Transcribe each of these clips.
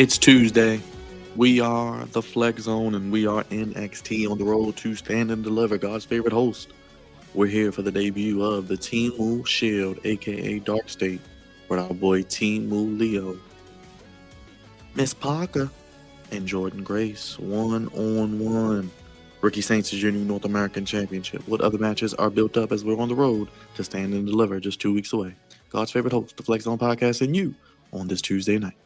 It's Tuesday. We are the Flex Zone and we are NXT on the road to stand and deliver God's favorite host. We're here for the debut of the Team Shield, aka Dark State, with our boy Team Leo, Miss Parker, and Jordan Grace, 1-on-1. Ricky Saints is your new North American Championship. What other matches are built up as we're on the road to stand and deliver just 2 weeks away? God's favorite host, the Flex Zone Podcast, and you on this Tuesday night.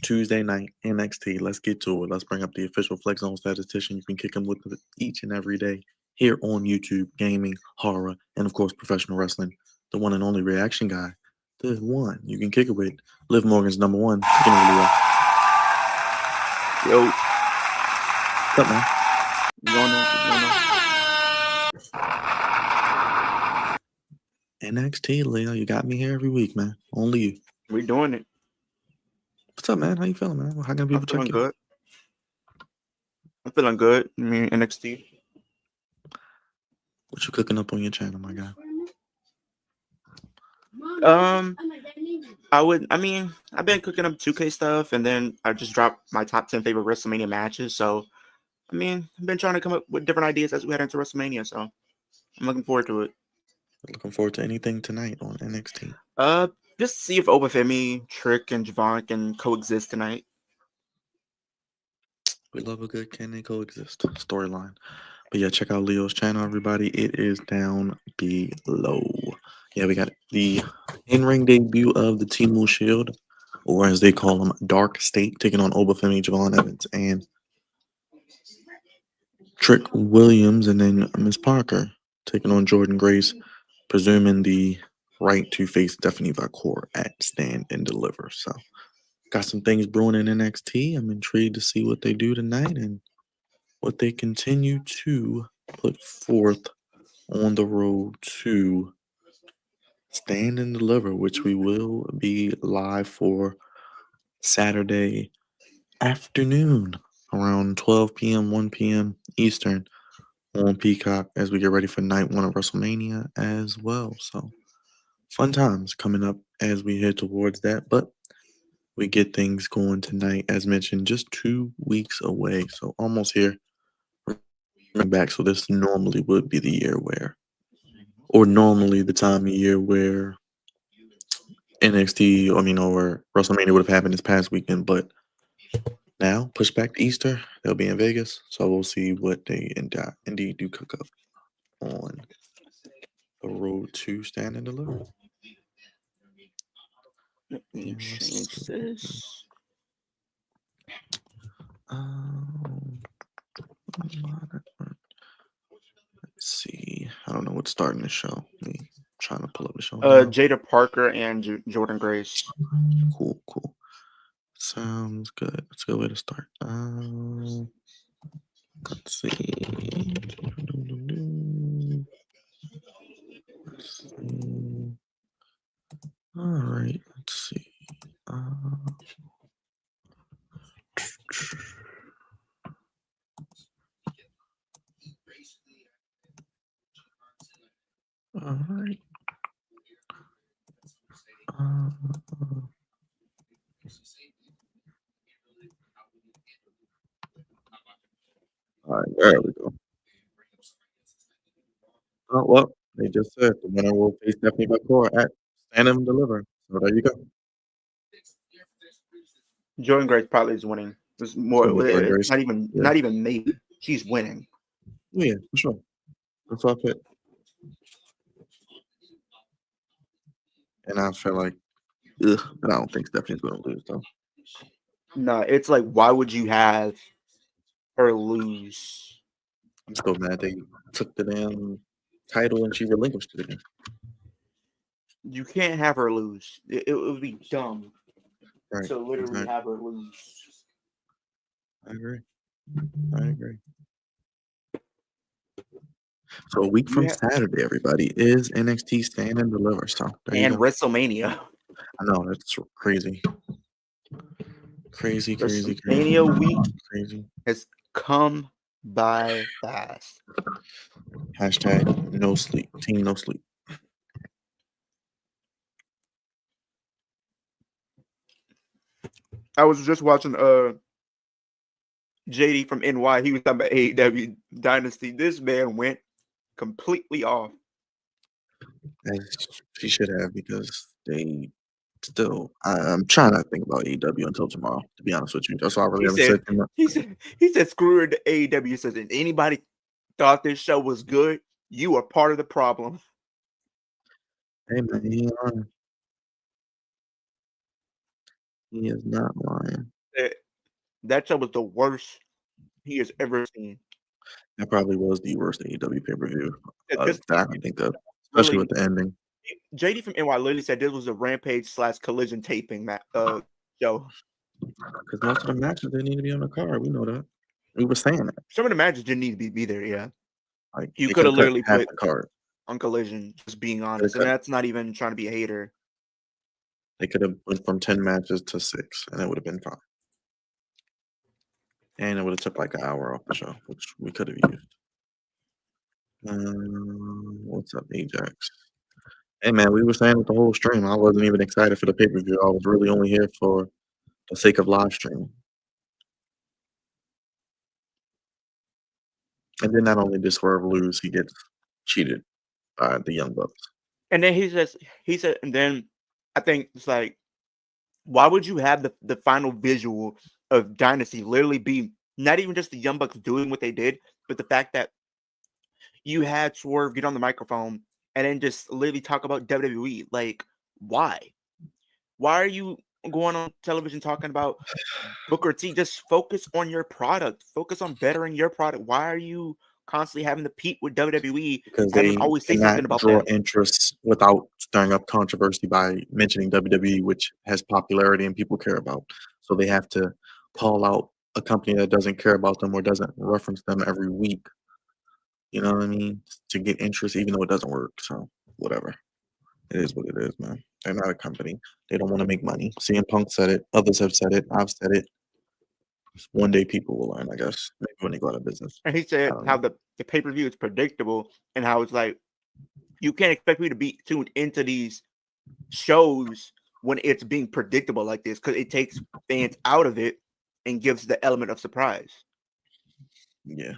Tuesday night, NXT. Let's get to it. Let's bring up the official Flex Zone statistician. You can kick him with it each and every day here on YouTube, gaming, horror, and of course, professional wrestling. The one and only reaction guy. The one you can kick it with. Liv Morgan's number one. Kick it with Leo. Yo. What's up, man? NXT, Leo. You got me here every week, man. Only you. We doing it. What's up, man? How you feeling, man? How can people check you? Good. I'm feeling good. I mean, NXT. What you cooking up on your channel, my guy? I've been cooking up 2K stuff, and then I just dropped my top 10 favorite WrestleMania matches. So, I've been trying to come up with different ideas as we head into WrestleMania. So, I'm looking forward to it. Looking forward to anything tonight on NXT. Just see if Obafemi, Trick, and Javon can coexist tonight. We love a good can they coexist storyline. But yeah, check out Leo's channel, everybody. It is down below. Yeah, we got the in-ring debut of the Team Shield, or as they call them, Dark State, taking on Obafemi, Javon Evans, and Trick Williams, and then Miss Parker taking on Jordan Grace, presuming the right to face Stephanie Valcour at Stand and Deliver. So, got some things brewing in NXT. I'm intrigued to see what they do tonight and what they continue to put forth on the road to Stand and Deliver, which we will be live for Saturday afternoon around 12 p.m., 1 p.m. Eastern on Peacock as we get ready for night one of WrestleMania as well. So, fun times coming up as we head towards that, but we get things going tonight, as mentioned, just 2 weeks away. So almost here. We're back. So this normally would be the year where, or normally the time of year where NXT, or WrestleMania would have happened this past weekend, but now push back to Easter. They'll be in Vegas. So we'll see what they indeed do cook up on the road to Stand and Deliver. Let me change this. Let's see. I don't know what's starting the show. Me trying to pull up the show. Jada Parker and Jordan Grace. Cool. Sounds good. That's a good way to start. Let's see. All right. Let's see. All right. All right, there we go. Oh, well, they just said the winner will face Stephanie Valcour at Stand and Deliver. So there you go. Jordan Grace probably is winning. It's more. Jordan Grace. It's not even maybe. She's winning. Yeah, for sure. That's all fit. And I feel like, but I don't think Stephanie's going to lose, though. No, it's like, why would you have her lose? I'm still mad they took the damn title and she relinquished it again. You can't have her lose. It would be dumb. Right. to literally Exactly. have her lose. I agree. I agree. So a week from Yeah, Saturday, everybody, is NXT Stand and Deliver. So there you and go. WrestleMania. I know that's crazy. Crazy, crazy, crazy, WrestleMania week crazy. has come by fast. Hashtag no sleep. Team no sleep. I was just watching JD from NY. He was talking about AEW Dynasty. This man went completely off. As she should have because they still. I'm trying not to think about AEW until tomorrow. To be honest with you, that's why I really He haven't said said too much. he said screw it to AEW. He says if anybody thought this show was good, you are part of the problem. Hey man, he ain't lying. He is not lying. That show was the worst he has ever seen. That probably was the worst AEW pay per view This that I can think of, especially with really the ending. JD from NY literally said this was a Rampage / Collision taping show. Because most of the matches didn't need to be on the card. We know that. We were saying that. Some of the matches didn't need to be there. Yeah, Like you they could could have have put literally half put the card. on Collision. Just being They honest, and could that's not even trying to be a hater. they could have went from 10 matches to 6, and it would have been fine. And it would have took like an hour off the show, which we could have used. What's up, Ajax? Hey man, we were saying it the whole stream. I wasn't even excited for the pay per view. I was really only here for the sake of live streaming. And then not only did Swerve lose, he gets cheated by the Young Bucks. And then he said, and then I think it's like, why would you have the final visual of Dynasty literally be not even just the Young Bucks doing what they did, but the fact that you had Swerve get on the microphone and then just literally talk about WWE? Like, why? Why are you going on television talking about Booker T? Just focus on your product. Focus on bettering your product. Why are you constantly having to compete with WWE, Because having they to always say cannot something about draw them? interest without stirring up controversy by mentioning WWE, which has popularity and people care about. So they have to call out a company that doesn't care about them or doesn't reference them every week. You know what I mean? To get interest, even though it doesn't work. So whatever. It is what it is, man. They're not a company. They don't want to make money. CM Punk said it. Others have said it. I've said it. One day people will learn, I guess. Maybe when they go out of business. And he I said don't how know. the pay-per-view is predictable and how it's like you can't expect me to be tuned into these shows when it's being predictable like this because it takes fans out of it and gives the element of surprise. Yeah.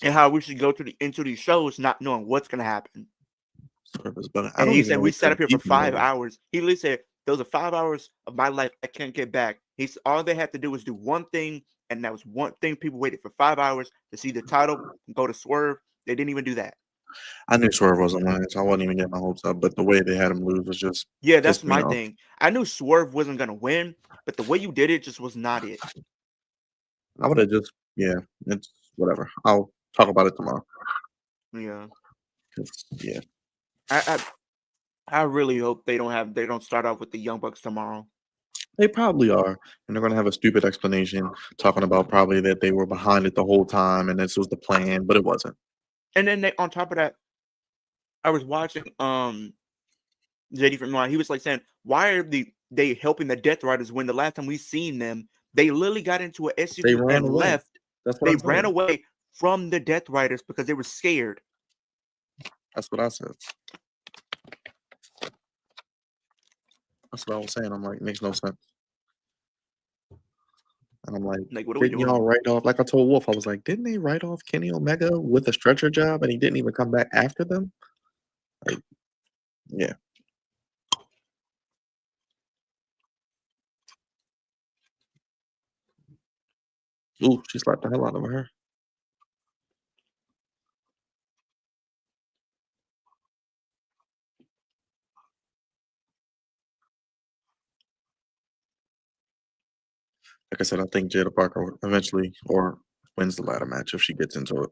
And how we should go into these shows not knowing what's gonna happen. Service, but I And don't he even said know we if sat they're up here for keeping 5 hours. He literally said those are 5 hours of my life I can't get back. He's all they had to do was do one thing, and that was one thing. People waited for 5 hours to see the title and go to Swerve. They didn't even do that. I knew Swerve wasn't lying, so I wasn't even getting my hopes up. But the way they had him lose was just Yeah, that's pissed me my off. thing. I knew Swerve wasn't gonna win, but the way you did it just was not it. I would have just, yeah, it's whatever. I'll talk about it tomorrow. Yeah, 'Cause, yeah, I I really hope they don't start off with the Young Bucks tomorrow. they probably are, and they're gonna have a stupid explanation talking about probably that they were behind it the whole time and this was the plan, but it wasn't. And then on top of that, I was watching JD from He was like saying, why are they helping the Death Riders when the last time we seen them, they literally got into an They SUV ran and away. left. That's what They I ran said. away from the Death Riders because they were scared. That's what I said. That's what I was saying. I'm like, makes no sense. And I'm like, Like, what are we didn't y'all doing? write off? Like I told Wolf, I was like, didn't they write off Kenny Omega with a stretcher job and he didn't even come back after them? Like, yeah. Ooh, she slapped the hell out of her. Like I said, I think Jada Parker eventually or wins the ladder match if she gets into it.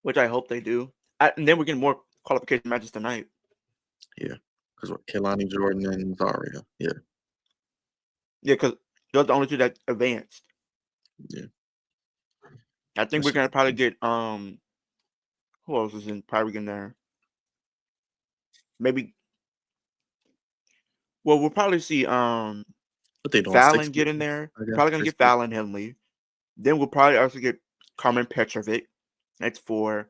Which I hope they do. And then we're getting more qualification matches tonight. Yeah. Because what Kehlani Jordan and Zaria. Yeah. Yeah, because those are the only two that advanced. Yeah. I think we're gonna probably get who else is in probably in there? Maybe well we'll probably see What they doing? Fallon 60, get in there. I guess. Probably gonna get 60. Fallon Henley. Then we'll probably also get Carmen Petrovic. That's 4.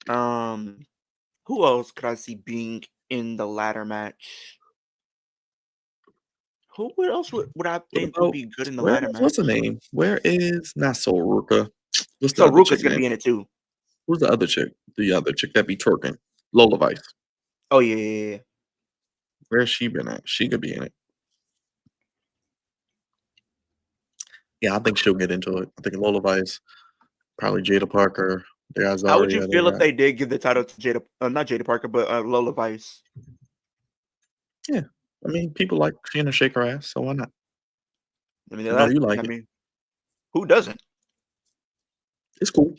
Who else could I see being in the ladder match? What else would I What think would about be good in the where ladder is what's the match? name? Where is not Soruka? What's the So other chick Ruka's gonna name? be in it too. Who's the other chick? The other chick that be twerking. Lola Vice. Oh yeah. Where's she been at? She could be in it. Yeah, I think she'll get into it. I think Lola Vice, probably Jada Parker. They got How would you Zaria. They feel if got they did give the title to Jada? Not Jada Parker, but Lola Vice. yeah. I mean, people like seeing her shake her ass, so why not? I mean, I know you like it. Who doesn't? It's cool.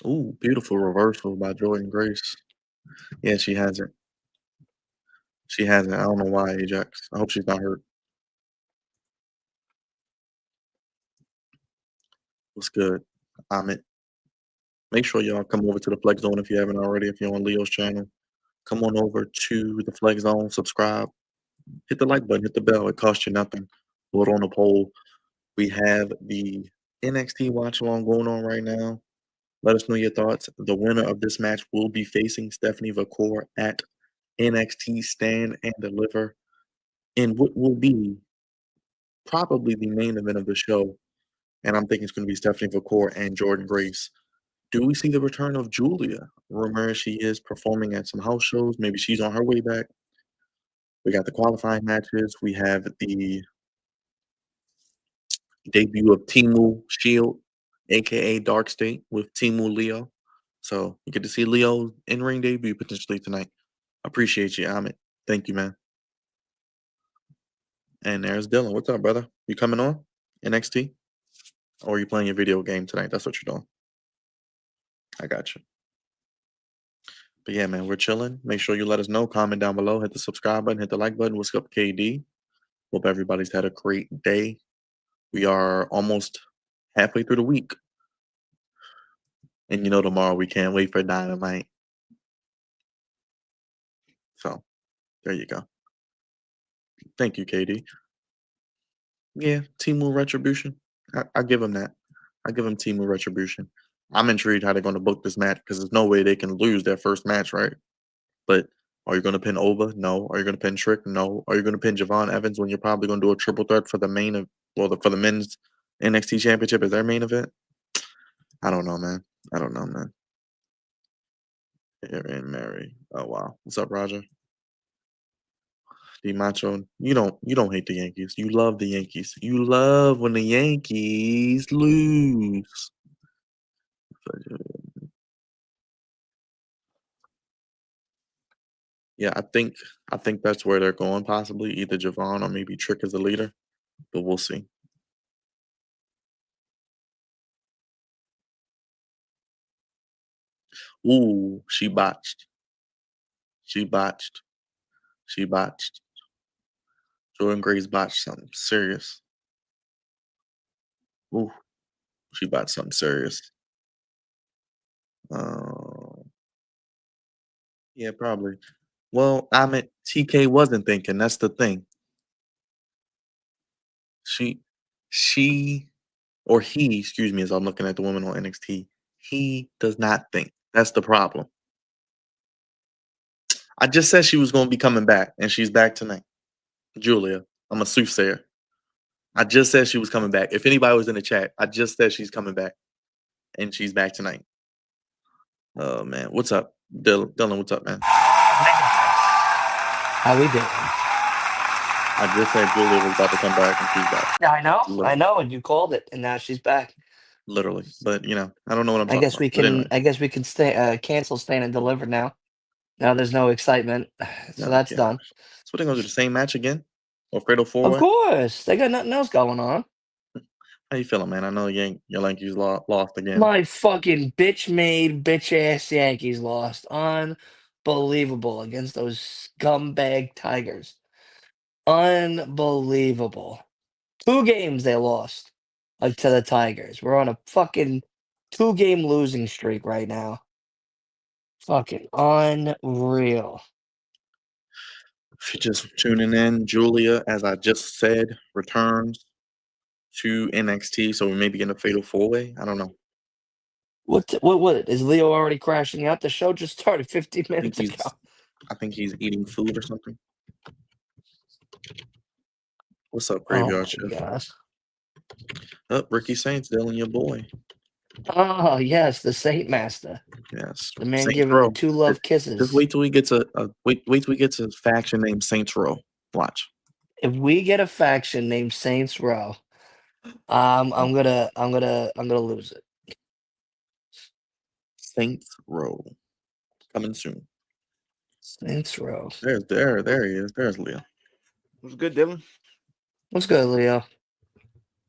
Ooh, beautiful reversal by Jordan Grace. Yeah, she has it. She has it. I don't know why, Ajax. I hope she's not hurt. What's good? Amit. Make sure y'all come over to the Flex Zone if you haven't already. If you're on Leo's channel, come on over to the Flex Zone, subscribe, hit the like button, hit the bell. It costs you nothing. Vote on the poll. We have the NXT watch along going on right now. Let us know your thoughts. The winner of this match will be facing Stephanie Vacour at NXT Stand and Deliver in what will be probably the main event of the show. And I'm thinking it's going to be Stephanie Vacour and Jordan Grace. Do we see the return of Julia? Rumor she is performing at some house shows. Maybe she's on her way back. We got the qualifying matches. We have the debut of Timu Shield, aka Dark State, with Timu Leo. So you get to see Leo's in-ring debut potentially tonight. Appreciate you, Amit. Thank you, man. And there's Dylan. What's up, brother? You coming on NXT? Or are you playing your video game tonight? That's what you're doing. I got you. But yeah, man, we're chilling. Make sure you let us know. Comment down below. Hit the subscribe button. Hit the like button. What's up, KD? Hope everybody's had a great day. We are almost halfway through the week. And you know tomorrow we can't wait for Dynamite. So there you go. Thank you, KD. Yeah, Timu Retribution. I give him that. I give him Timu Retribution. I'm intrigued how they're going to book this match because there's no way they can lose their first match, right? But are you going to pin Ova? No. Are you going to pin Trick? No. Are you going to pin Javon Evans when you're probably going to do a triple threat for the main of for the men's NXT Championship as their main event? I don't know, man. I don't know, man. Aaron Mary. Oh wow. What's up, Roger? D Macho. You don't hate the Yankees. You love the Yankees. You love when the Yankees lose. Yeah, I think that's where they're going possibly. Either Javon or maybe Trick as the leader. But we'll see. Ooh, she botched. She botched. She botched. Jordan Grace botched something serious. Ooh, she botched something serious. Uh, yeah, probably. Well, I mean, TK wasn't thinking. That's the thing. She, she, or he, excuse me, as I'm looking at the woman on NXT, he does not think. That's the problem. I just said she was going to be coming back, and she's back tonight. Julia, I'm a soothsayer. I just said she was coming back. If anybody was in the chat, I just said she's coming back, and she's back tonight. Oh man, what's up, Dylan? What's up, man? How we doing? I just said Julia was about to come back, and she's back. Yeah, I Literally. know, and you called it, and now she's back. Literally, but I don't know what I'm I talking guess about. we But can. anyway, I guess we can cancel Stand and Deliver now. Now there's no excitement, so oh that's gosh, done. so what they gonna do the same match again? Or Fatal Four Of Way? course, they got nothing else going on. How you feeling, man? I know your Yankees lost again. My fucking bitch-made, bitch-ass Yankees lost. unbelievable against those scumbag Tigers. Unbelievable. 2 games they lost, like, to the Tigers. We're on a fucking 2-game losing streak right now. Fucking unreal. If you're just tuning in, Julia, as I just said, returns to NXT, so we may be in a fatal 4-way. I don't know. What is Leo already crashing out? The show just started 15 minutes ago. I think he's eating food or something. What's up, Oh Graveyard my Chef? gosh. Up, Ricky Saints, Dylan, your boy. Oh yes, the Saint Master. Yes, The man Saints giving Row. the 2 love kisses. Just wait till we get to wait till we get to a faction named Saints Row. Watch. If we get a faction named Saints Row, I'm gonna lose it. Saints Row. Coming soon. Saints Row. There he is. There's Leo. What's good, Dylan? What's good, Leo?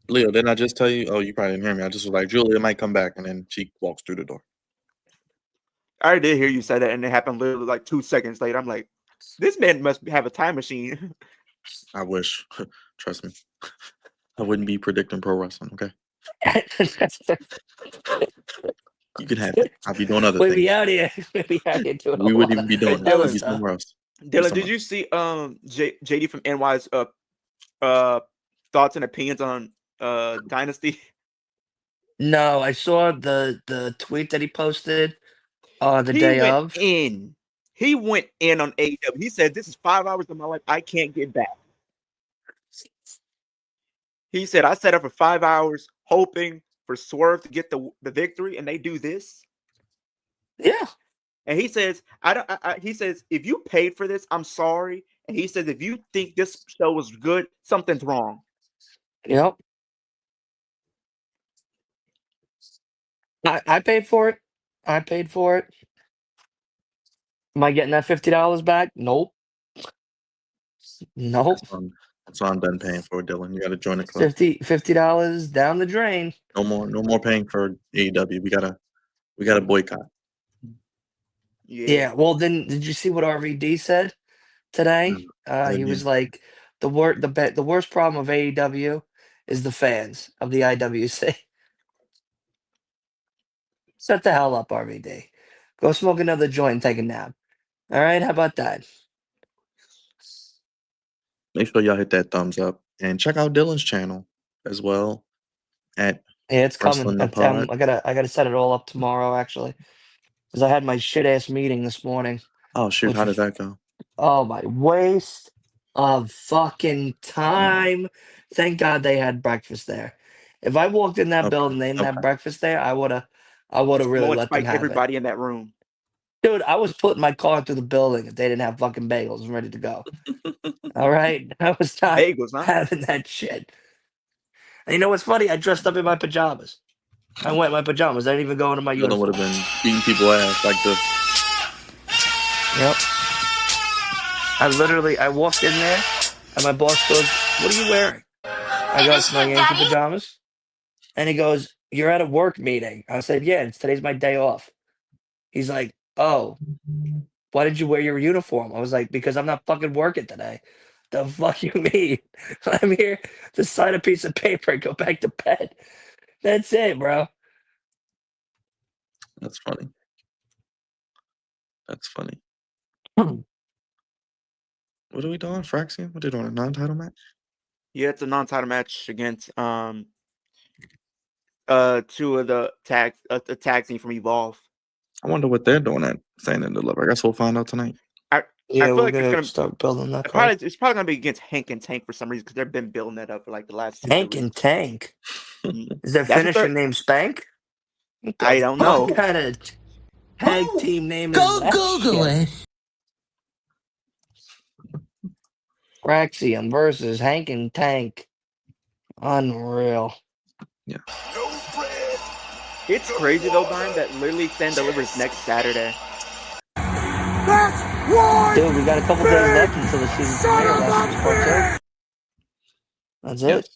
Leo, didn't I just tell you? Oh, you probably didn't hear me. I just was like, Julia might come back, and then she walks through the door. I already did hear you say that, and it happened literally like 2 seconds later. I'm like, this man must have a time machine. I wish. Trust me. I wouldn't be predicting pro wrestling, okay? You can have it. I'll be doing other We'd things. be out here. We'd be out here doing We a wouldn't lot even be of doing it. other We'd be stuff. somewhere else. Dylan, did you see JD from NY's thoughts and opinions on Dynasty? No, I saw the tweet that he posted the He day went of. in. He went in on AEW. He said, "This is 5 hours of my life I can't get back." He said, "I set up for 5 hours hoping for Swerve to get the victory, and they do this." Yeah. And he says, he says, if you paid for this, I'm sorry. And he says, if you think this show was good, something's wrong. Yep. I paid for it. I paid for it. Am I getting that $50 back? Nope. Nope. That's why I'm done paying for it, Dylan. You got to join the club. $50 down the drain. No more paying for AEW. We gotta boycott. Yeah. Well, then, did you see what RVD said today? He was like, the worst problem of AEW is the fans of the IWC. Shut the hell up, RVD. Go smoke another joint and take a nap. All right, how about that? Make sure y'all hit that thumbs up and check out Dylan's channel as well at It's coming. Wrestling the Pod. I gotta set it all up tomorrow, actually, because I had my shit ass meeting this morning. Oh shoot, how did that go? Oh, my waste of fucking time. Thank God they had breakfast there. If I walked in that building, they didn't have breakfast there, I would have really let them have everybody in that room. Dude, I was putting my car through the building if they didn't have fucking bagels ready to go. All right? I was not having that shit. And you know what's funny? I dressed up in my pajamas. I went in my pajamas. I didn't even go into my uniform. Dylan would have been beating people ass like this. Yep. I walked in there, and my boss goes, "What are you wearing?" I go, "It's my Yankee pajamas." And he goes, "You're at a work meeting." I said, "Yeah, today's my day off." He's like, "Oh, why did you wear your uniform?" I was like, "Because I'm not fucking working today." The fuck you mean? I'm here to sign a piece of paper and go back to bed. That's it, bro. That's funny. That's funny. What are we doing, Fraxian? What are you doing? A non-title match? Yeah, it's a non-title match against two of the tag team from Evolve. I wonder what they're doing at Stand and Deliver. I guess we'll find out tonight. I feel like it's gonna start building that. It's probably gonna be against Hank and Tank for some reason because they've been building that up for like the last 2 Hank weeks. and Tank. Is their finisher name Spank? I don't know. What kind of tag team name is that? Go Google it. Raxium versus Hank and Tank. Unreal. Yeah. It's crazy though, Brian, that literally Stand delivers next Saturday. Dude, we got a couple days left until the season premiere. Last week's part 2. That's it.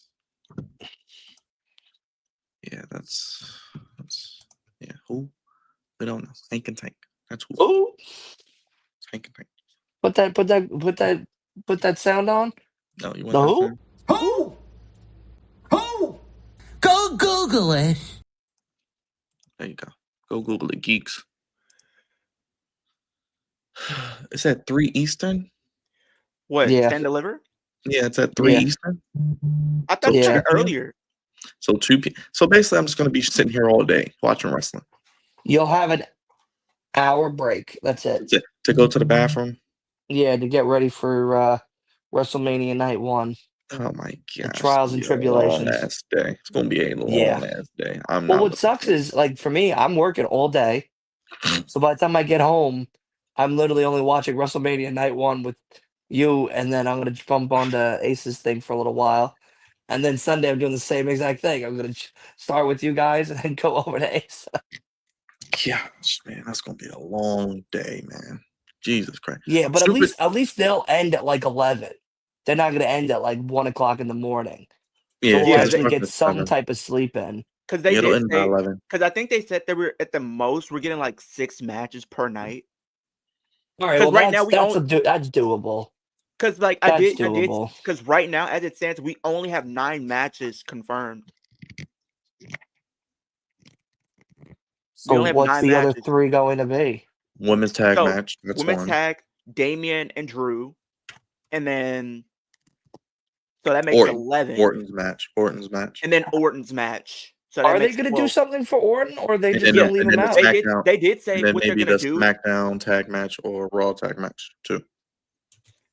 Yeah, that's yeah. Who? We don't know. Hank and Tank. That's who. Ooh. Thank you. Put that sound on. No, you want The that who? sound? Who? Go Google it. There you go. Go Google it, geeks. It's at 3 Eastern. What? Yeah. Stand deliver? Yeah, it's at 3 Yeah. Eastern. I thought So you 2 said it p.m. earlier. So 2 p. So basically, I'm just gonna be sitting here all day watching wrestling. You'll have an hour break. That's it. To go to the bathroom. Yeah, to get ready for WrestleMania Night 1. Oh my The gosh, trials and it's gonna be a long tribulations. ass day. It's gonna be a Yeah. long ass day. I'm Well, not. what sucks is, like, for me, I'm working all day. So by the time I get home, I'm literally only watching WrestleMania Night 1 with you, and then I'm going to bump onto Ace's thing for a little while. And then Sunday, I'm doing the same exact thing. I'm going to start with you guys and then go over to Ace. Gosh, man, that's gonna be a long day, man. Jesus Christ. Yeah, but Super. at least they'll end at like 11. They're not going to end at like 1 o'clock in the morning. So Yeah, we'll Yeah, because actually get some type of sleep in. Because they it'll did end by say, 11. because I think they said they were at the most we're getting like 6 matches per night. All right, 'Cause well, right now that's we that's doable. Because like That's I did. doable. Because right now, as it stands, we only have 9 matches confirmed. So only have what's 9 the other matches. 3 going to be? Women's tag So, match. That's women's one. tag, Damian and Drew, and then so that makes 11. Orton's match. And then Orton's match. So that Are they makes going to do 12. something for Orton, or are they And just then, going to leave and then him the out? SmackDown. They did say And then what they're maybe gonna the do. SmackDown tag match or Raw tag match too.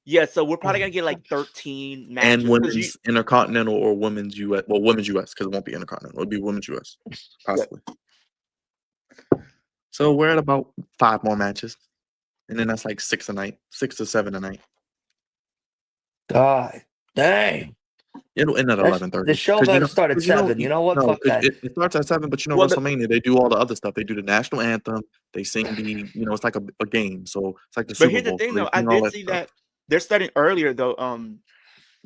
Yeah, so we're probably gonna get like 13 matches. And 'cause women's Intercontinental or women's US. Well, women's US because it won't be Intercontinental. It'll be women's US, possibly. So we're at about 5 more matches, and then that's like 6 a night, 6 to 7 a night. God, dang. It'll end at That's- 11:30. the show 'Cause better start at 'cause you know- 7. You know what? No, Fuck 'cause that. it starts at 7, but Well, WrestleMania, they do all the other stuff. They do the national anthem. They sing the, it's like a game. So it's like the But Super here's the Bowl. thing, So they though. I sing all did that see stuff. that they're starting earlier, though.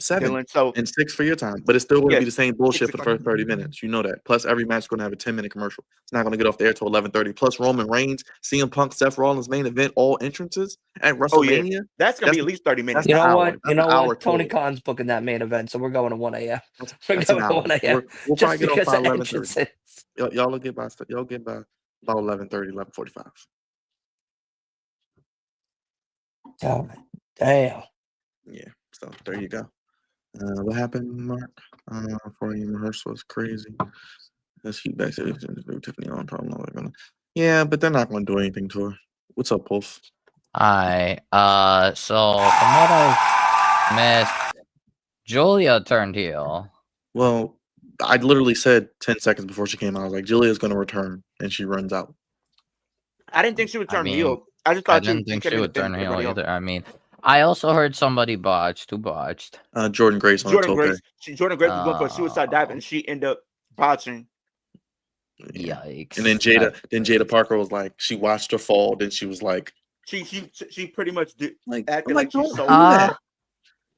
7 Dylan. So and 6 for your time, but it's still going to Yeah, be the same bullshit 6 for the o'clock. first 30 minutes. You know that. Plus, every match is going to have a 10-minute commercial. It's not going to get off the air till 11:30. Plus, Roman Reigns, CM Punk, Seth Rollins main event, all entrances at WrestleMania. That's gonna be at least 30 minutes. You know an hour. what? That's You an know hour what? Tony total. Khan's booking that main event, so we're going to 1 a.m. We're That's an going to hour. 1 a.m. We'll Just probably get off because by of 11:30. entrances. Y'all will get by. Y'all get by about 11:30, 11:45. God, damn. Yeah. So there you go. What happened, Mark? For you rehearsal was crazy. This heat back to Tiffany on problem. Yeah, but they're not going to do anything to her. What's up, Wolf? Hi. So from what I missed, Julia turned heel. Well, I literally said 10 seconds before she came out, I was like, Julia's going to return, and she runs out. I didn't think she would I turn mean, heel. I just I thought didn't think could she have would been turn heel everybody else. either. I mean, I also heard somebody botched. Who botched? Jordan Grace on Jordan a tope. Grace. Jordan Grace was going for a suicide dive, and she ended up botching. Yeah. Yikes. And then Jada Parker was like, she watched her fall, then she was like, She pretty much did acted I'm like she don't sold do that.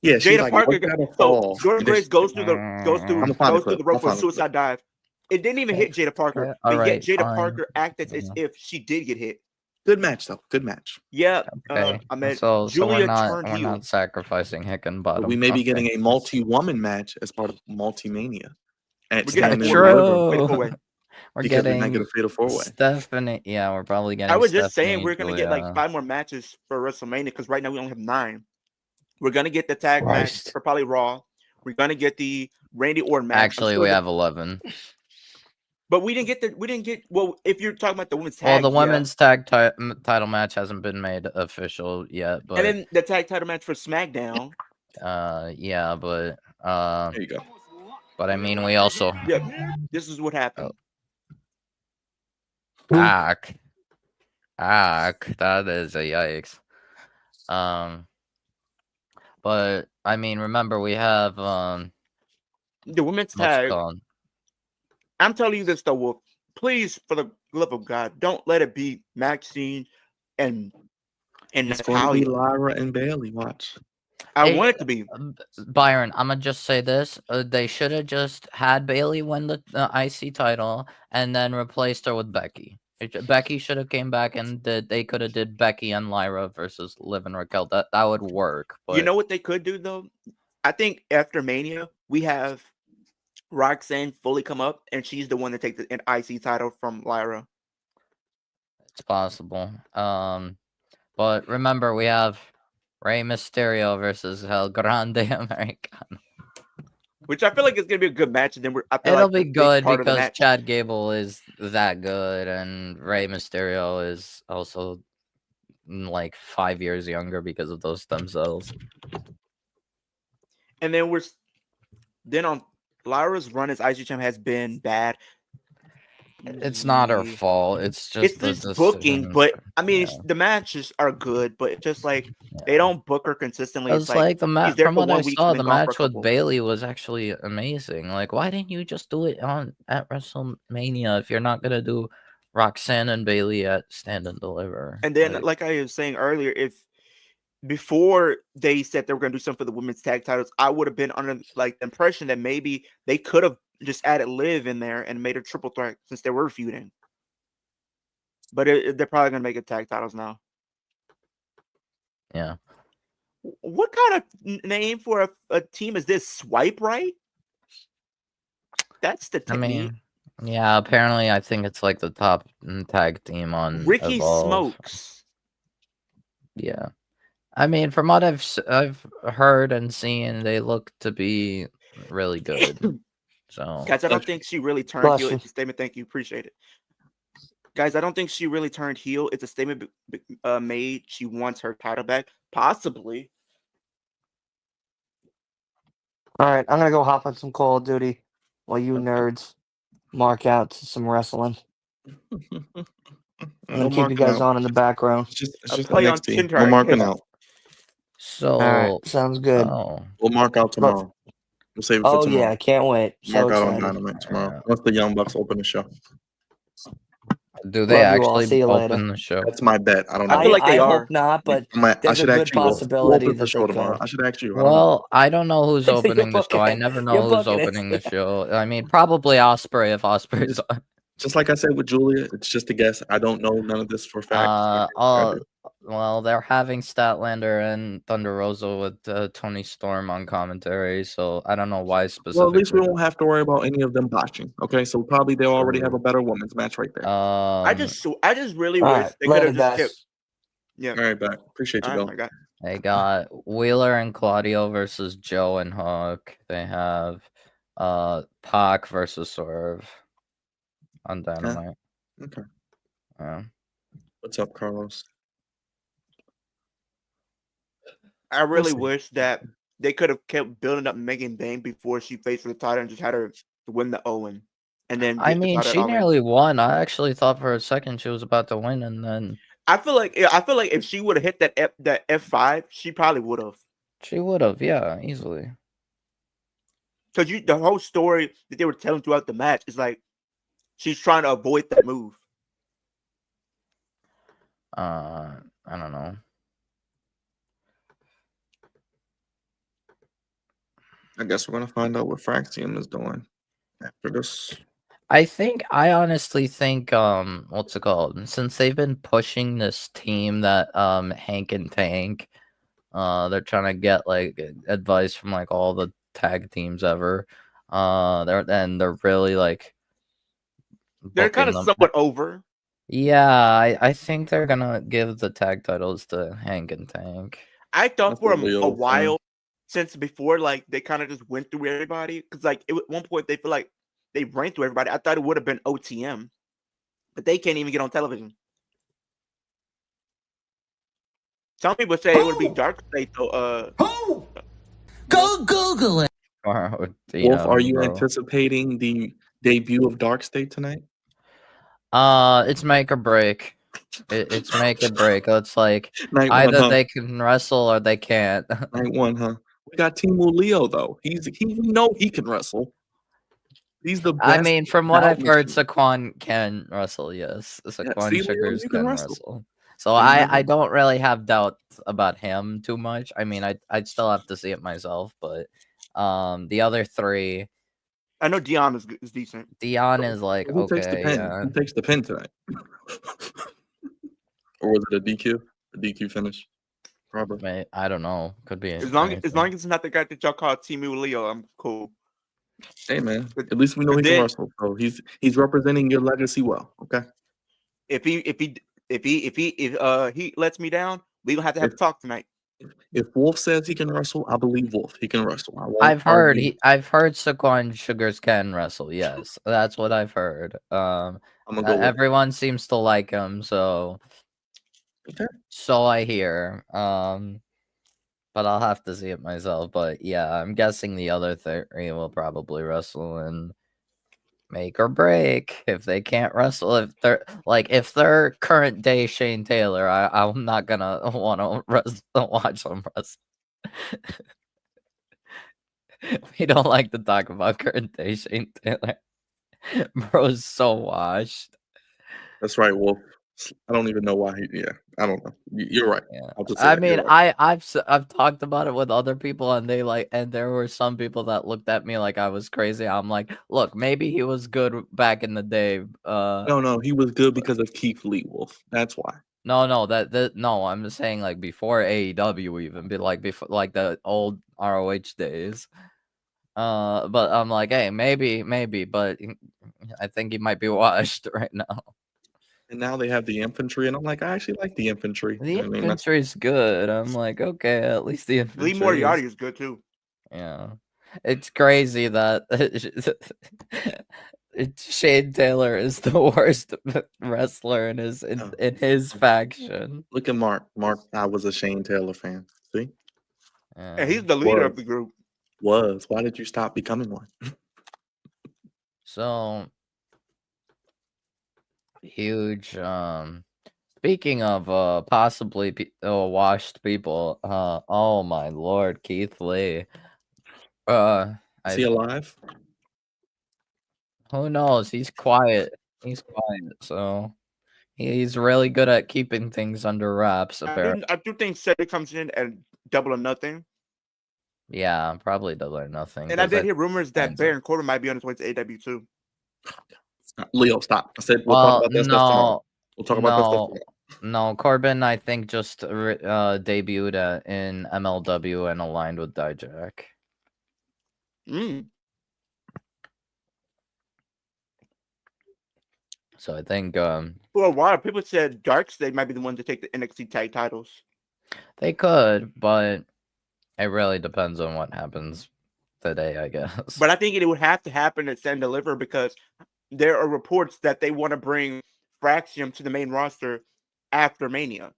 Yeah, she's Jada like, Parker. look at her So fall. Jordan And then Grace she- goes through the clip. rope I'll for a find the clip. suicide dive. It didn't even hit Jada Parker, Okay, but alright, yet Jada fine. Parker acted as Yeah. if she did get hit. Good match, though. Good match. Yeah, Okay. I mean, so Julia we're turned heel. not sacrificing Hickenbottom. But we may be Okay. getting a multi-woman match as part of Multi-Mania. At We're getting Stand a and True. Deliver. fatal four-way. We're Because we might getting get a fatal 4-way. Stephanie. Yeah, we're probably getting. I was just saying Stephanie, we're gonna get like Julia. 5 more matches for WrestleMania because right now we only have 9. We're gonna get the tag match Christ. for probably Raw. We're gonna get the Randy Orton match. Actually, we have 11. But we didn't get. Well, if you're talking about the women's Well, tag, the yeah. women's tag title match hasn't been made official yet, but and then the tag title match for SmackDown. yeah, but There you go. but I mean, we also Yeah, this is what happened. Ack. That is a yikes. But I mean, remember we have The women's what's it tag. called? I'm telling you this though, Wolf. Please, for the love of God, don't let it be Maxine and It's going to be Natalia. Lyra and Bailey. Watch. I Hey, want it to be. Byron, I'm gonna just say this: they should have just had Bailey win the IC title and then replaced her with Becky. Becky should have came back and they could have did Becky and Lyra versus Liv and Raquel. That would work. But You know what they could do though? I think after Mania, we have Roxanne fully come up, and she's the one to take the IC title from Lyra. it's possible. But remember, we have Rey Mysterio versus El Grande Americano. Which I feel like is gonna be a good match, and then I feel It'll like the be big good part of the because match. Chad Gable is that good, and Rey Mysterio is also like 5 years younger because of those stem cells. And then then on Lyra's run as IC champ has been bad. It's not her fault. It's just the this booking, decisions. but I mean, Yeah. the matches are good, but it's just like they Yeah. don't book her consistently. It's like the she's match. there From for what I 1 week saw, and the then gone for a match with couple. Bailey was actually amazing. Like, why didn't you just do it at WrestleMania if you're not gonna do Roxanne and Bailey at Stand and Deliver? And then, like I was saying earlier, if before they said they were going to do something for the women's tag titles, I would have been under like the impression that maybe they could have just added Liv in there and made a triple threat since they were feuding. But they're probably going to make it tag titles now. Yeah. What kind of name for a team is this? Swipe Right? That's the technique. I mean, yeah. Apparently, I think it's like the top tag team on Ricky Evolve. Smokes. Yeah. I mean, from what I've heard and seen, they look to be really good. So, guys, I don't think she really turned heel. You. It's a statement. Thank you, appreciate it. Guys, I don't think she really turned heel. It's a statement made. She wants her title back, possibly. All right, I'm gonna go hop on some Call of Duty while you nerds mark out some wrestling. I'm gonna keep you guys on in the background. It's just play on NXT. Tinder, We'll I mark it guess. out. so All right, sounds good. Oh, We'll mark out tomorrow. We'll save it for Oh tomorrow. yeah, I can't wait. So Mark out on excited. Dynamite tomorrow. Yeah. Once the Young Bucks open the show. do they Love you all. actually See you later. open the show? That's my bet. I don't know. I feel like they I are. hope not, but I there's should a good ask you. Who possibility opens the that show they tomorrow? could. I should ask you. I don't know. Well, I don't know who's You're opening the show. I booking it. never know You're who's booking it. opening the show. I mean, probably Osprey if Osprey's on. Just like I said with Julia, it's just a guess. I don't know none of this for a fact. I do. Well, they're having Statlander and Thunder Rosa with Tony Storm on commentary, so I don't know why specifically. Well, at least we won't have to worry about any of them botching. Okay, so probably they'll already have a better women's match right there. I just really all wish right, they could have later, just guys. kept. Yeah. All right, back. Appreciate you, All Bill. right, my God. They got Wheeler and Claudio versus Joe and Hook. They have Pac versus Swerve on Dynamite. Okay. Yeah. What's up, Carlos? I really see. wish that they could have kept building up Megan Bang before she faced for the title and just had her win the Owen. And then I get the mean, title she at All In. nearly won. I actually thought for a second she was about to win, and then I feel like if she would have hit that F5, she probably would have. she would have, yeah, easily. Because the whole story that they were telling throughout the match is like she's trying to avoid that move. I don't know. I guess we're gonna find out what Fraxium is doing after this. I honestly think what's it called? Since they've been pushing this team that Hank and Tank, they're trying to get like advice from like all the tag teams ever. They're really like They're kind of booking them. somewhat over. Yeah, I think they're gonna give the tag titles to Hank and Tank. I thought That's for what Leo a was while since before, like they kind of just went through everybody because like at one point they feel like they ran through everybody. I thought it would have been OTM, but they can't even get on television. Some people say it would be Dark State though. Go Google it. Wolf, are you anticipating the debut of Dark State tonight? It's make or break. It's make or break. It's like Night either one, huh? they can wrestle or they can't. Night one, huh? We got Timu Leo though. We know he can wrestle. He's the best. I mean, from what out I've heard, machine. Saquon can wrestle. Yes, Saquon see, Leo, Sugars you can can wrestle. wrestle. So Remember? I don't really have doubt about him too much. I mean, I'd still have to see it myself, but the other three, I know Dion is decent. Dion is like Who takes the okay, pin? yeah. Who takes the pin tonight? Or was it a DQ? A DQ finish? Probably. I don't know. Could be As long anything. as it's not the guy that y'all call Timu Leo, I'm cool. Hey man, But- at least we know but he can then- wrestle. So he's representing your legacy well. Okay. If he lets me down, we gonna have to have a talk tonight. If Wolf says he can wrestle, I believe Wolf. He can wrestle. I won't I've heard argue. I've heard Saquon Sugars can wrestle. Yes, that's what I've heard. I'm gonna go with Everyone seems to like him, so Okay. so I hear. But I'll have to see it myself. But yeah, I'm guessing the other three will probably wrestle and make or break. If they can't wrestle, if they're current day Shane Taylor, I'm not gonna want to watch them wrestle. We don't like to talk about current day Shane Taylor. Bro's so washed. That's right, Wolf. I don't even know why yeah, I don't know. You're right. Yeah. I'll just say I that. You're mean, right. I've talked about it with other people, and there were some people that looked at me like I was crazy. I'm like, look, maybe he was good back in the day. No, he was good because of Keith Lee, Wolf. That's why. No, no, I'm just saying like before AEW even be like before like the old ROH days. But I'm like, hey, maybe, but I think he might be washed right now. And now they have the infantry, and I'm like, I actually like the infantry. The You know what I mean? infantry's good. I'm like, okay, at least the infantry. Lee Moriarty is good too. Yeah, it's crazy that Shane Taylor is the worst wrestler in his faction. Look at Mark. Mark, I was a Shane Taylor fan. See? And he's the leader of the group. Was. Why did you stop becoming one? So huge. Speaking of possibly washed people, oh my lord, Keith Lee. Is he alive? Who knows? He's quiet. So he's really good at keeping things under wraps. Apparently, I do think Cedric comes in at Double or Nothing. yeah, probably Double or Nothing. And I did hear rumors that Baron Corbin might be on his way to AW too. Leo, stop. I said we'll talk about that stuff tomorrow. We'll talk about that stuff tomorrow. No, Corbin, I think, just debuted in MLW and aligned with Dijak. So I think for a while people said Dark State might be the one to take the NXT tag titles. They could, but it really depends on what happens today, I guess. But I think it would have to happen at Stand Deliver because there are reports that they want to bring Fraxium to the main roster after Mania.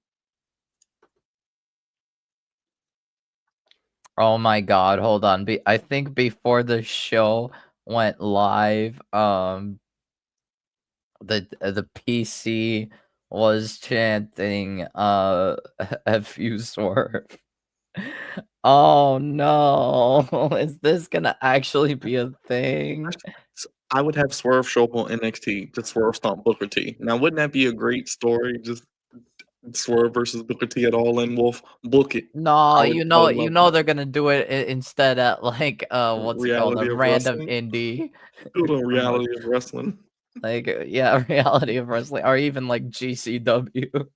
Oh my god, hold on. I think before the show went live, the PC was chanting FU Swerve. Oh no. Is this gonna actually be a thing? I would have Swerve show up on NXT to Swerve stomp Booker T. Now, wouldn't that be a great story? Just Swerve versus Booker T at All In, Wolf. Book it. No, you know they're gonna do it instead at like what's it called, a random indie. Do it on Reality of Wrestling. Like yeah, Reality of Wrestling, or even like GCW.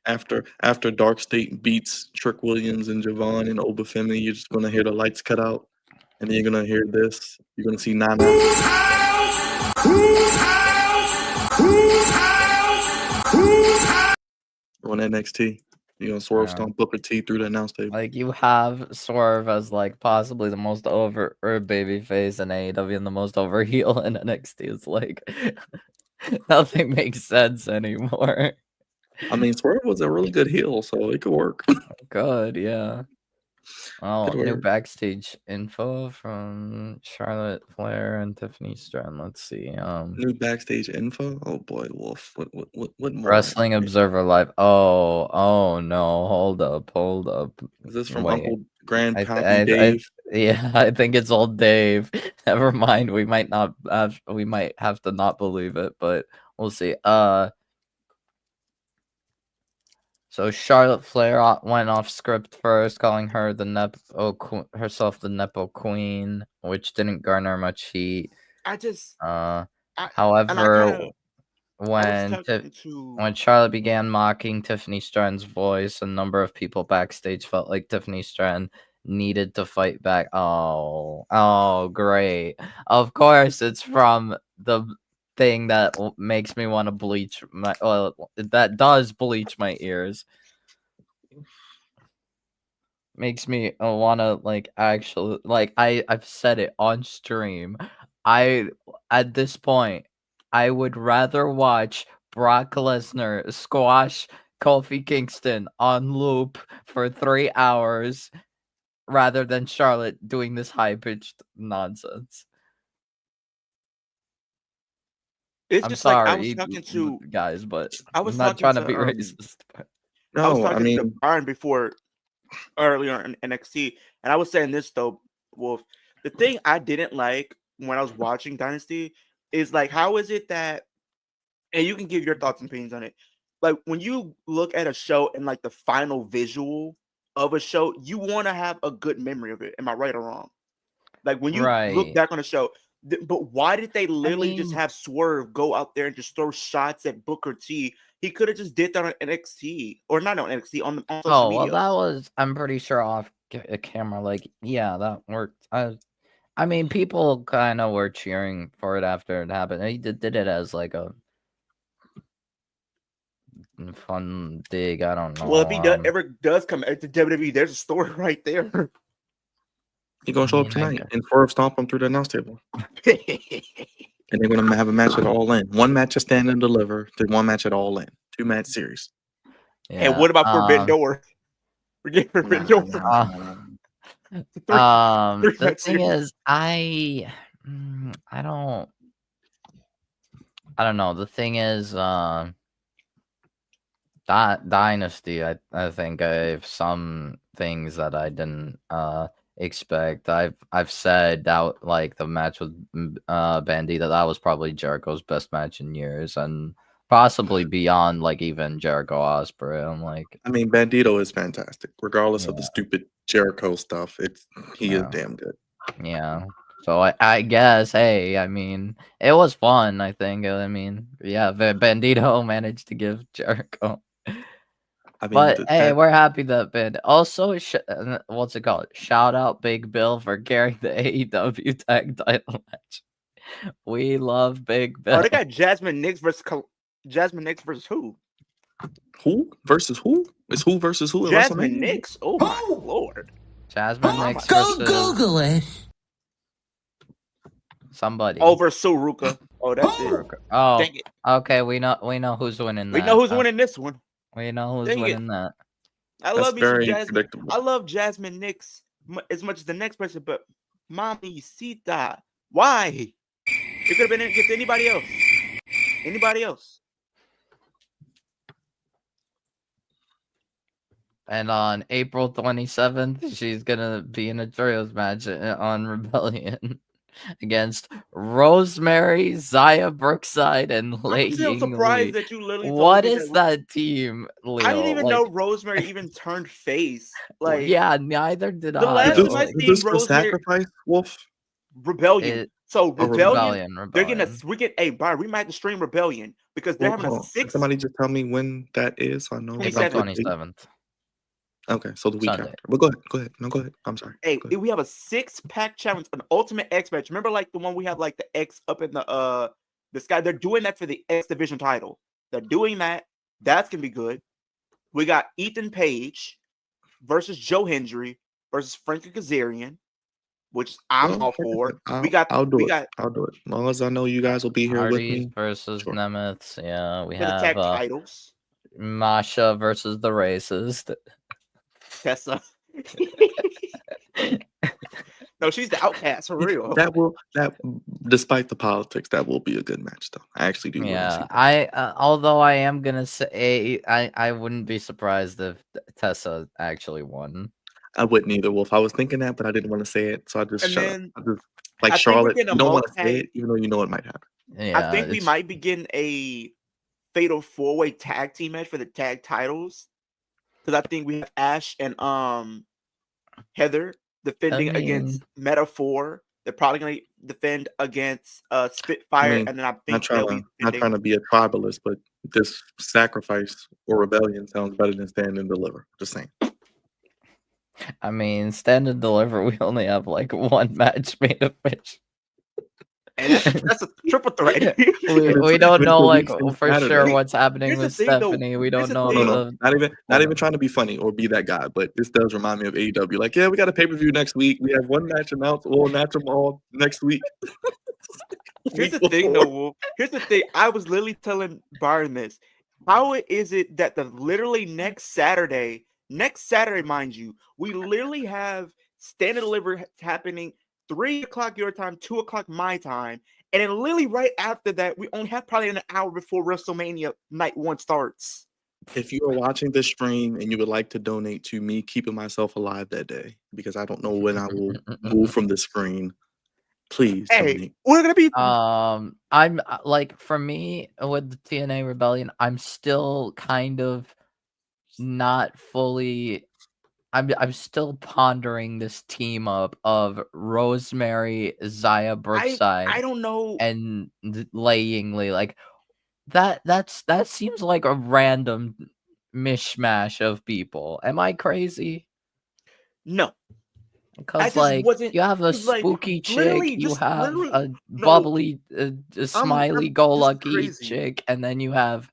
After Dark State beats Trick Williams and Javon and Obafemi, you're just gonna hear the lights cut out, and then you're gonna hear this. You're gonna see Nana. On NXT, you're gonna Swerve stomp Booker T through the announce table. Like you have Swerve as like possibly the most over baby face in AEW and the most over heel in NXT. It's like nothing makes sense anymore. I mean, Swerve was a really good heel, so it could work. Good, yeah. Oh, new backstage info from Charlotte Flair and Tiffany Stratton. Let's see. New backstage info. Oh boy, Wolf. What more? Wrestling Observer Live. Oh no! Hold up. Is this from Uncle Grandpappy Dave? Yeah, I think it's old Dave. Never mind. We might have to not believe it, but we'll see. So Charlotte Flair went off script first, calling her herself the Nepo Queen, which didn't garner much heat. I just, I, and I However, kind of, I was talking to. when Charlotte began mocking Tiffany Stratton's voice, a number of people backstage felt like Tiffany Stratton needed to fight back. Oh, great! Of course, it's from the thing that makes me want to bleach my. That does bleach my ears. Makes me want to actually I've said it on stream. At this point, I would rather watch Brock Lesnar squash Kofi Kingston on loop for 3 hours rather than Charlotte doing this high-pitched nonsense. It's I'm just like I sorry, was talking to guys, but I I'm was not talking trying to to be racist. But I was No, I talking to mean, Byron before earlier in NXT, and I was saying this though, Wolf. The thing I didn't like when I was watching Dynasty is like, how is it that, and you can give your thoughts and opinions on it. Like when you look at a show and like the final visual of a show, you want to have a good memory of it. Am I right or wrong? Like when you look right. back on the show, but why did they literally just mean- have Swerve go out there and just throw shots at Booker T? He could have just did that on NXT or not on NXT on social Oh, well, media. that was, I'm pretty sure, off camera. Like, yeah, that worked. I mean, people kind of were cheering for it after it happened. He did it as like a fun dig. I don't know. Well, if he ever does come to WWE, there's a story right there. he gonna show up tonight and Swerve stomp him through the announce table. And they're gonna have a match at All In. One match at Stand and Deliver, then one match at All In. 2-match series. Yeah, And what about Forbidden Door? Forget Forbidden Door. The thing is, I don't know. The thing is, Dynasty, I think I have some things that I didn't expect. I've said that like the match with Bandita, that was probably Jericho's best match in years, and possibly beyond, like even Jericho Ospreay. I'm like, I mean, Bandito is fantastic, regardless of the stupid Jericho stuff. He is damn good. Yeah. So I guess, hey, I mean, it was fun. I think. I mean, yeah, Bandito managed to give Jericho. I mean, But hey, we're happy that Ben. Also, what's it called? Shout out Big Bill for carrying the AEW tag title match. We love Big Bill. Oh, they got Jasmine Nix versus who? Who versus who? It's who versus who? Jasmine Nix. Oh my lord. Jasmine Nix Go versus Google it. somebody. Over Suruka. Oh, that's it. Oh, dang it. Okay. We know who's winning that. We know who's winning this one. We know who's winning that. I love me some Jasmine. I love Jasmine Nix as much as the next person, but Mami Sita. Why? It could have been against anybody else. Anybody else. And on April 27th, she's gonna be in a trios match on Rebellion against Rosemary, Zaya Brookside, and Lei I'm still surprised that you literally told What me is that team, Leo? I didn't even know Rosemary even turned face. Like, yeah, neither did the I. last time I Is seen this for Rosemary, Sacrifice, Wolf? Rebellion. So Rebellion, they're getting Byron, we might have to stream Rebellion because they're having a 6. Somebody just tell me when that is. So I know. April 27th. Okay, so the week Sunday. after. But go ahead. No, go ahead. I'm sorry. Hey, we have a 6-pack challenge, an Ultimate X match. Remember, like the one we have, like the X up in the sky. They're doing that for the X Division title. They're doing that. That's gonna be good. We got Ethan Page versus Joe Hendry versus Frankie Kazarian, which I'm all for. I'll do it. As long as I know you guys will be here with me. Versus Nemeth. Yeah, we for the have tag titles. Masha versus the Racist. Tessa. No, she's the outcast for real. That despite the politics, that will be a good match though. I actually do. Yeah, although I am gonna say I wouldn't be surprised if Tessa actually won. I wouldn't either, Wolf. I was thinking that, but I didn't want to say it, so I just shut up. Like I Charlotte, you don't want to say it, even though you know it might happen. Yeah, I think we might be getting a fatal 4-way tag team match for the tag titles. because I think we have Ash and Heather defending against mean, Metaphor. They're probably gonna defend against I Spitfire, mean, and then I not think trying they'll to be not defending. trying to be a tribalist, but this sacrifice or rebellion sounds better than stand and deliver. Just saying. I mean, stand and deliver. We only have like one match made official. And that's a triple threat. we don't It's know a like week since for sure Saturday. what's happening Here's the with thing, though. Stephanie. We Here's don't the know thing. No. Not even Hold on. trying to be funny or be that guy, but this does remind me of AEW. Like, yeah, we got a pay-per-view next week. We have one match announced. We'll announce them all next week. Here's Week the thing, before. though, Wolf. Here's the thing. I was literally telling Byron this. How is it that the literally next Saturday, mind you, we literally have Stand and Deliver happening 3 o'clock your time, 2 o'clock my time, and then literally right after that, we only have probably an hour before WrestleMania Night 1 starts. If you are watching this stream and you would like to donate to me keeping myself alive that day, because I don't know when I will move from the screen, please Hey, donate. we're gonna be I'm like for me with the TNA Rebellion, I'm still kind of not fully. I'm still pondering this team up of Rosemary, Zaya Brookside, I don't know. and Lei Yingli. Like that seems like a random mishmash of people. Am I crazy? No, Because just like wasn't. you have a It's like spooky chick, literally, you just have literally. a No, bubbly, a smiley go this is lucky crazy. chick, and then you have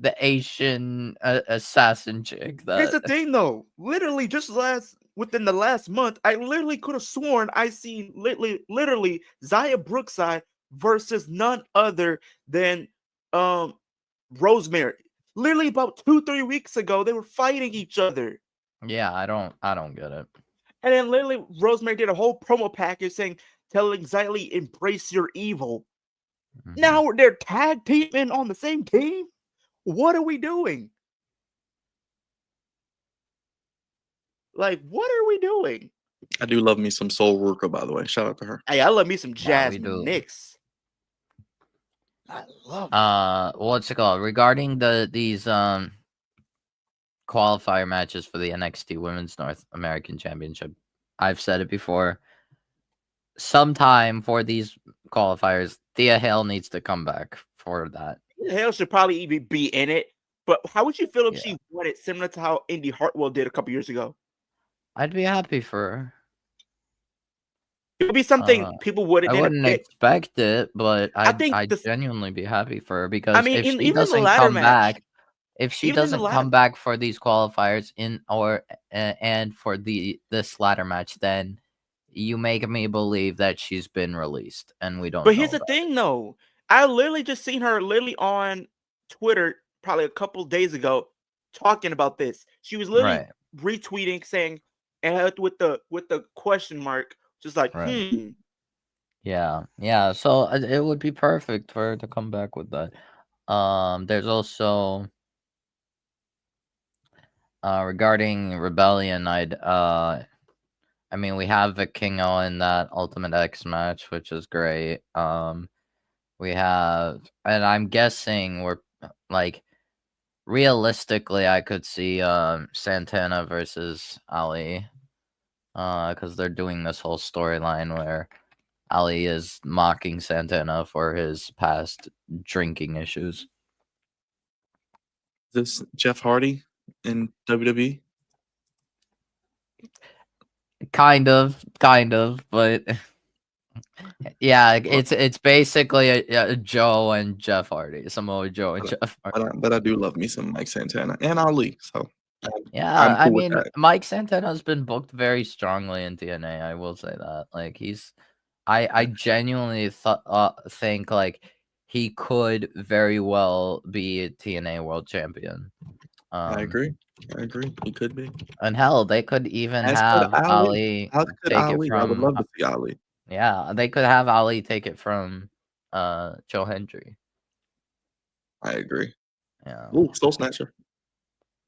the Asian assassin chick. Here's That the thing, though. Literally, just within the last month, I literally could have sworn I seen literally Zaya Brookside versus none other than Rosemary. Literally about 2-3 weeks ago, they were fighting each other. yeah, I don't get it. And then literally Rosemary did a whole promo package saying, telling Zaya Lee, embrace your evil. Mhm. Now they're tag teaming on the same team? What are we doing? Like, what are we doing? I do love me some Soul Worker, by the way. Shout out to her. Hey, I love me some Yeah, we Jazz do. Nix. I love What's it called? Regarding these qualifier matches for the NXT Women's North American Championship, I've said it before. Sometime for these qualifiers, Thea Hale needs to come back for that. Hale should probably even be in it. But how would you feel if Yeah. she won it similar to how Indy Hartwell did a couple years ago? I'd be happy for her. It would be something people wouldn't I wouldn't expect it, but I'd genuinely be happy for her because if she even the doesn't ladder come match, back, if she even in the doesn't come back for these qualifiers and for this ladder match, then you make me believe that she's been released and we don't. But here's the thing, though. I literally just seen her literally on Twitter probably a couple days ago talking about this. She was literally retweeting saying, and with the question mark, just like, Yeah. So it would be perfect for her to come back with that. There's also regarding Rebellion, I mean, we have Vikingo in that Ultimate X match, which is great. We have, and I'm guessing we're like, realistically, I could see Santana versus Ali, because they're doing this whole storyline where Ali is mocking Santana for his past drinking issues. Is this Jeff Hardy in WWE? Kind of, but yeah, it's basically a Joe and Jeff Hardy, Samoa Joe and Jeff Hardy. But I do love me some Mike Santana and Ali. So yeah, I'm cool I with mean, that. Mike Santana's been booked very strongly in TNA. I will say that. Like I genuinely think like he could very well be a TNA World Champion. I agree. He could be. And hell, they could even As have could Ali take Ali. it I would from. love to see Ali. Yeah, they could have Ali take it from Joe Hendry. I agree. Yeah. Ooh, Soul Snatcher.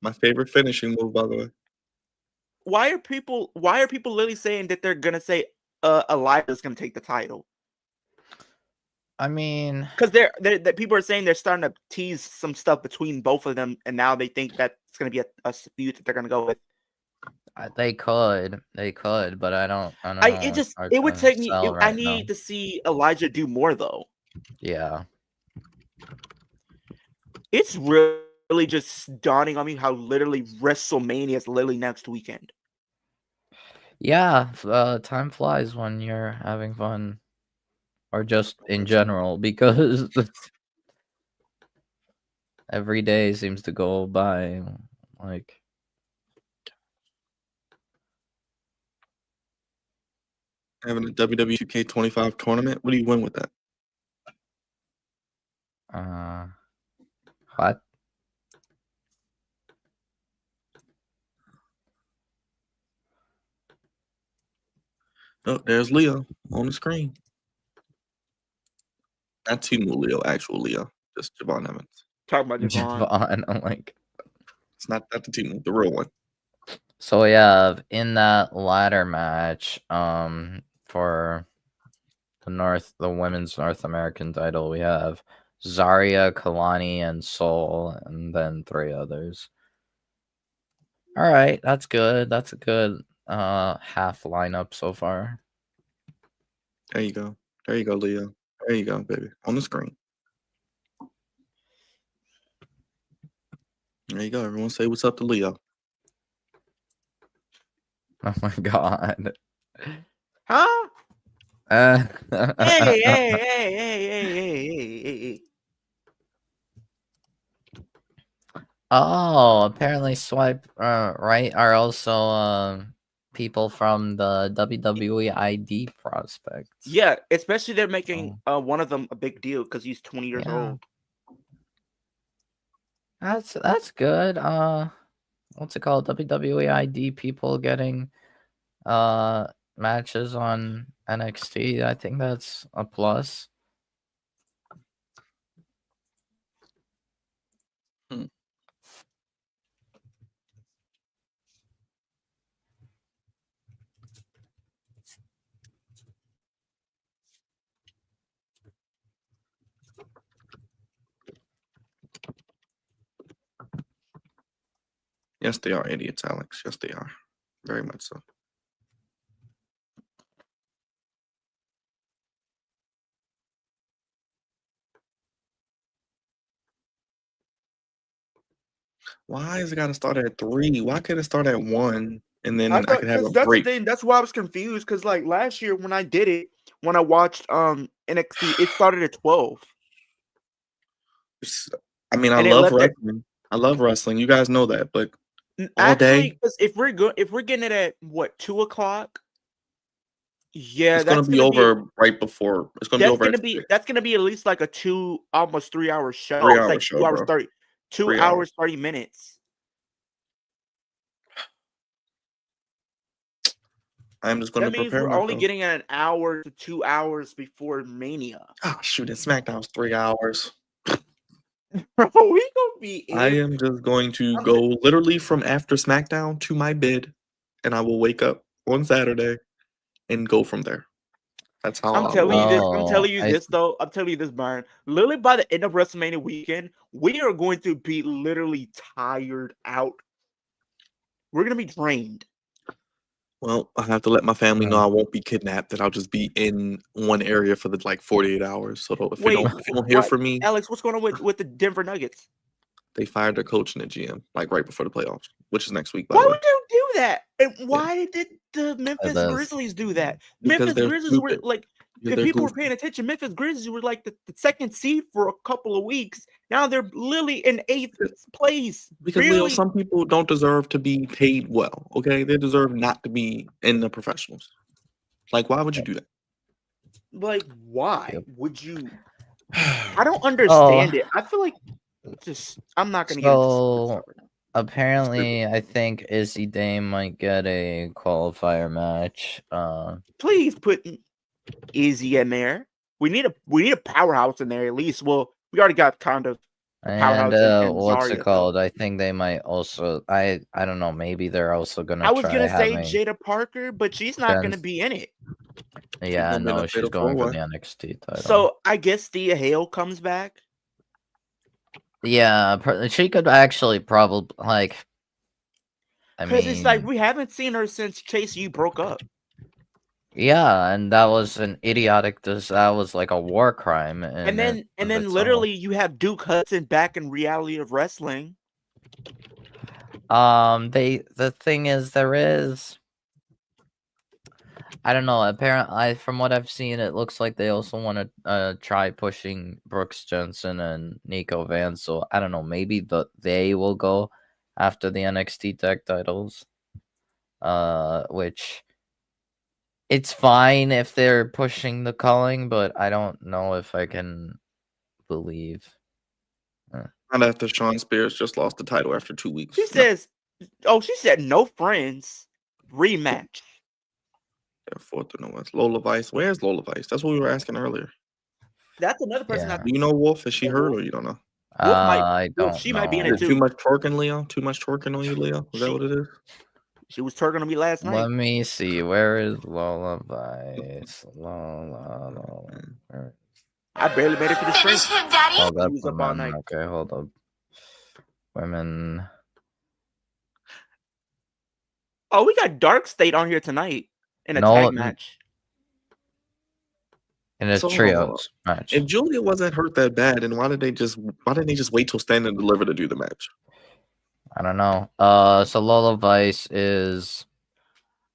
My favorite finishing move, by the way. Why are people literally saying that they're gonna say Eliza's gonna take the title? I mean, because they're people are saying they're starting to tease some stuff between both of them, and now they think that it's going to be a feud that they're going to go with. They could, but I don't know. It's hard It would to take me. sell I right now. need to see Elijah do more though. Yeah. It's really just dawning on me how literally WrestleMania is literally next weekend. Yeah, time flies when you're having fun, or just in general, because every day seems to go by like. Having a WWE 2K25 tournament. What do you win with that? What? Oh, there's Leo on the screen. Not Team Leo, actual Leo. Just Javon Evans. Talking about Javon. Javon, I'm like. It's not the team, the real one. So we have in that ladder match, for the women's North American title, we have Zarya, Kalani, and Sol, and then 3 others. All right, that's good. That's a good half lineup so far. There you go. There you go, Leo. There you go, baby. On the screen. There you go. Everyone say what's up to Leo. Oh my god. Huh? Hey, Hey. Oh, apparently Swipe right are also people from the WWE ID prospects. Yeah, especially they're making one of them a big deal because he's 20 years old. That's good. What's it called? WWE ID people getting matches on NXT. I think that's a plus. Yes, they are idiots, Alex. Yes, they are. Very much so. Why is it got to start at 3? Why can't it start at 1 and then I could have a that's break? the thing. That's why I was confused because like last year when I did it, when I watched NXT, it started at 12. I mean, I love wrestling. I love wrestling. You guys know that, but all day. Because if we're getting it at what 2:00, yeah, it's gonna be over right before. It's gonna be over. That's gonna be at least like a almost 3-hour show. 3-hour like show, 2 hours bro. 30, 2 hours 30 minutes. I'm just gonna prepare. That means we're only getting an hour to 2 hours before Mania. Oh shoot! And SmackDown's 3 hours. Bro, we gonna be. I am just going to go literally from after SmackDown to my bed, and I will wake up on Saturday and go from there. That's how I'm telling you this. I'm telling you this though. I'm telling you this, Byron. Literally by the end of WrestleMania weekend, we are going to be literally tired out. We're gonna be drained. Well, I have to let my family know I won't be kidnapped. That I'll just be in one area for the 48 hours. So if you don't hear from me, Alex, what's going on with the Denver Nuggets? They fired their coach and the GM right before the playoffs, which is next week. Why would you do that? And why did the Memphis Grizzlies do that? Memphis Grizzlies were like, if people were paying attention, Memphis Grizzlies were like the second seed for a couple of weeks. Now they're literally in 8th place. Because Leo, some people don't deserve to be paid well. Okay, they deserve not to be in the professionals. Like, why would you do that? Like, why would you? I don't understand it. I feel like I'm not going to get into this. Apparently, I think Izzy Dame might get a qualifier match. Please put Izzy in there. We need a powerhouse in there at least. Well, we already got kind of and what's it called? I think they might also. I don't know. Maybe they're also gonna. I was gonna say Jada Parker, but she's not gonna be in it. Yeah, no, she's going for the NXT title. So I guess Thea Hale comes back. Yeah, she could actually probably like. I Because it's like mean, we haven't seen her since Chase U broke up. yeah, and that was an idiotic. That was like a war crime, And it then of itself. literally you have Duke Hudson back in Reality of Wrestling. The thing is, there is. I don't know. Apparently, from what I've seen, it looks like they also want to try pushing Brooks Jensen and Nico Van. So I don't know. Maybe they will go after the NXT tag titles. Which it's fine if they're pushing the calling, but I don't know if I can believe. Not after Sean Spears just lost the title after 2 weeks. She says, "Oh, she said no friends rematch." Yeah, fourth in the West. Lola Vice. Where's Lola Vice? That's what we were asking earlier. That's another person. Yeah. I Do you know Wolf? Is she Yeah, hurt Wolf. or you don't know? I don't she know. might be in Is it it too. too much twerking, Leo? Too much twerking on you, Leo? Is that what it is? She was twerking on me last night. Let me see. Where is Lola Vice? Lola. Where- I barely made it to the stream. Oh, She that's was up all women. night. Okay, hold up. Women. Oh, we got Dark State on here tonight in a No, tag match. In a So, hold on. trios match. If Julia wasn't hurt that bad, then why didn't they just wait till Stand and Deliver to do the match? I don't know. So Lola Vice is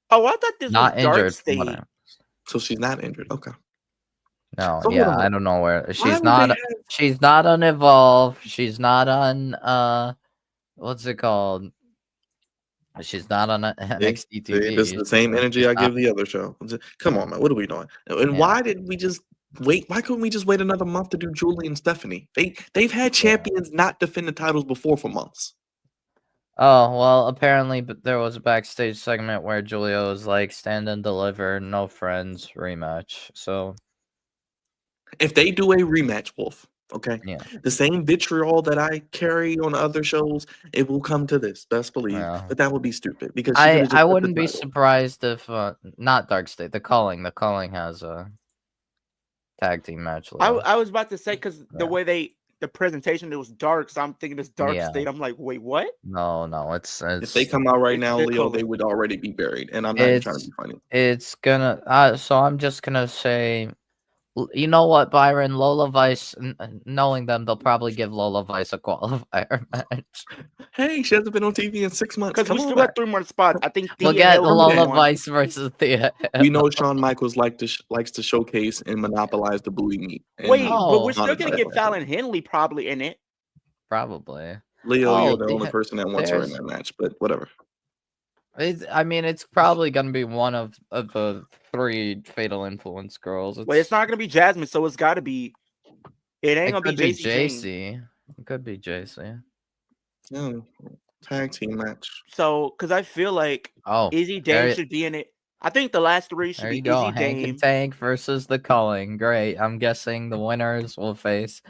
Oh, I thought this not was Dark injured. From what State. So she's not injured. Okay. No, So, hold yeah, on. I don't know where Why she's would not. they have- She's not on Evolve. She's not on what's it called? She's not on NXT See, TV. this is the same so energy she's I not- give the other show. Come on, man. What are we doing? And Yeah. why did we just wait? Why couldn't we just wait another month to do Julie and Stephanie? They've had champions not defend the titles before for months. Oh well, apparently, but there was a backstage segment where Julia was like, "Stand and deliver, no friends, rematch." So If they do a rematch, Wolf, okay, yeah, the same vitriol that I carry on other shows, it will come to this. Best believe, yeah. but that would be stupid because she could have just I kept the wouldn't be title. surprised if not Dark State. The Calling has a tag team match. Leo. I was about to say because the Yeah. way the presentation, it was dark, so I'm thinking it's Dark Yeah. State. I'm like, wait, what? No, it's If they come out right it's now, their Leo, color. they would already be buried. And I'm not even trying to be funny. It's gonna. So I'm just gonna say, you know what, Byron? Lola Vice, knowing them, they'll probably give Lola Vice a qualifier match. Hey, she hasn't been on TV in 6 months. Because Come we on still back. got 3 more spots. I think We'll Thea get Hale will Lola win. Vice versus Thea. We know Shawn Michaels likes to showcase and monopolize the booty meat. and Wait, but we're still monetize gonna get that. Fallon Henley probably in it. Probably. Leo, Oh, you're the only person that wants her in there's- that match, but whatever. I mean, it's probably gonna be one of the 3 Fatal Influence girls. Wait, it's not gonna be Jasmine, so it's got to be. It ain't It gonna be could be JC Jane. JC. It could be JC. Yeah, tag team match. So, because I feel like Oh, Izzy there Dame you- should be in it. I think the last 3 should there be you go. Izzy Hank Dame. and Tank versus the Calling. Great. I'm guessing the winners will face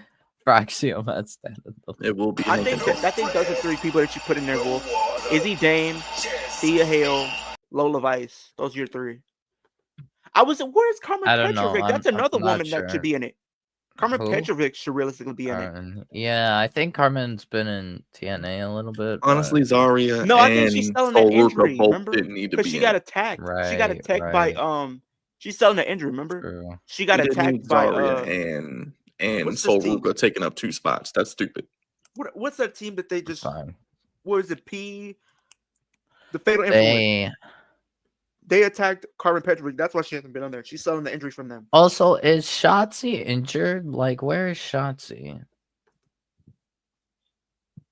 Fraxium at Stand and Deliver. It will be. I think those are 3 people that you put in there, Wolf. Izzy Dame, Thea Hale, Lola Vice. Those are your 3. Where's Carmen I don't know. Petrovic? That's I'm another not woman that sure. should be in it. Carmen Who? Petrovic should realistically be in it. Yeah, I think Carmen's been in TNA a little bit. Honestly, Zarya No, I think she's and selling that Sol Ruka injury. both Remember? didn't need to Because be she in got it. attacked. Right, She got attacked right. by She's selling the injury. Remember? True. She got You didn't attacked need by Zarya and what's Sol this team? Ruka taking up 2 spots. That's stupid. What's that team that they just? Fine. What is it? The Fatal Influence. They attacked Carmen Petrovic. That's why she hasn't been on there. She's selling the injury from them. Also, is Shotzi injured? Like, where is Shotzi?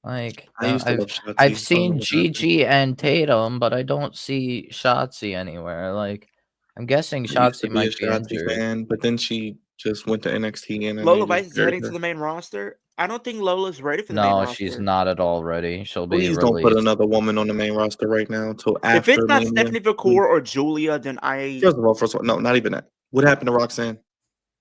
Like, I used to love Shotzi. I've seen Gigi and Tatum, but I don't see Shotzi anywhere. Like, I'm guessing I used to Shotzi be a might be Shotzi injured. fan, but then she just went to NXT and Lola Vice is heading to the main roster. I don't think Lola's ready for the main roster. No, she's not at all ready. She'll be Please released. don't put another woman on the main roster right now until after. If it's not Mania. Stephanie Vacour or Julia, then First of all, no, not even that. What happened to Roxanne?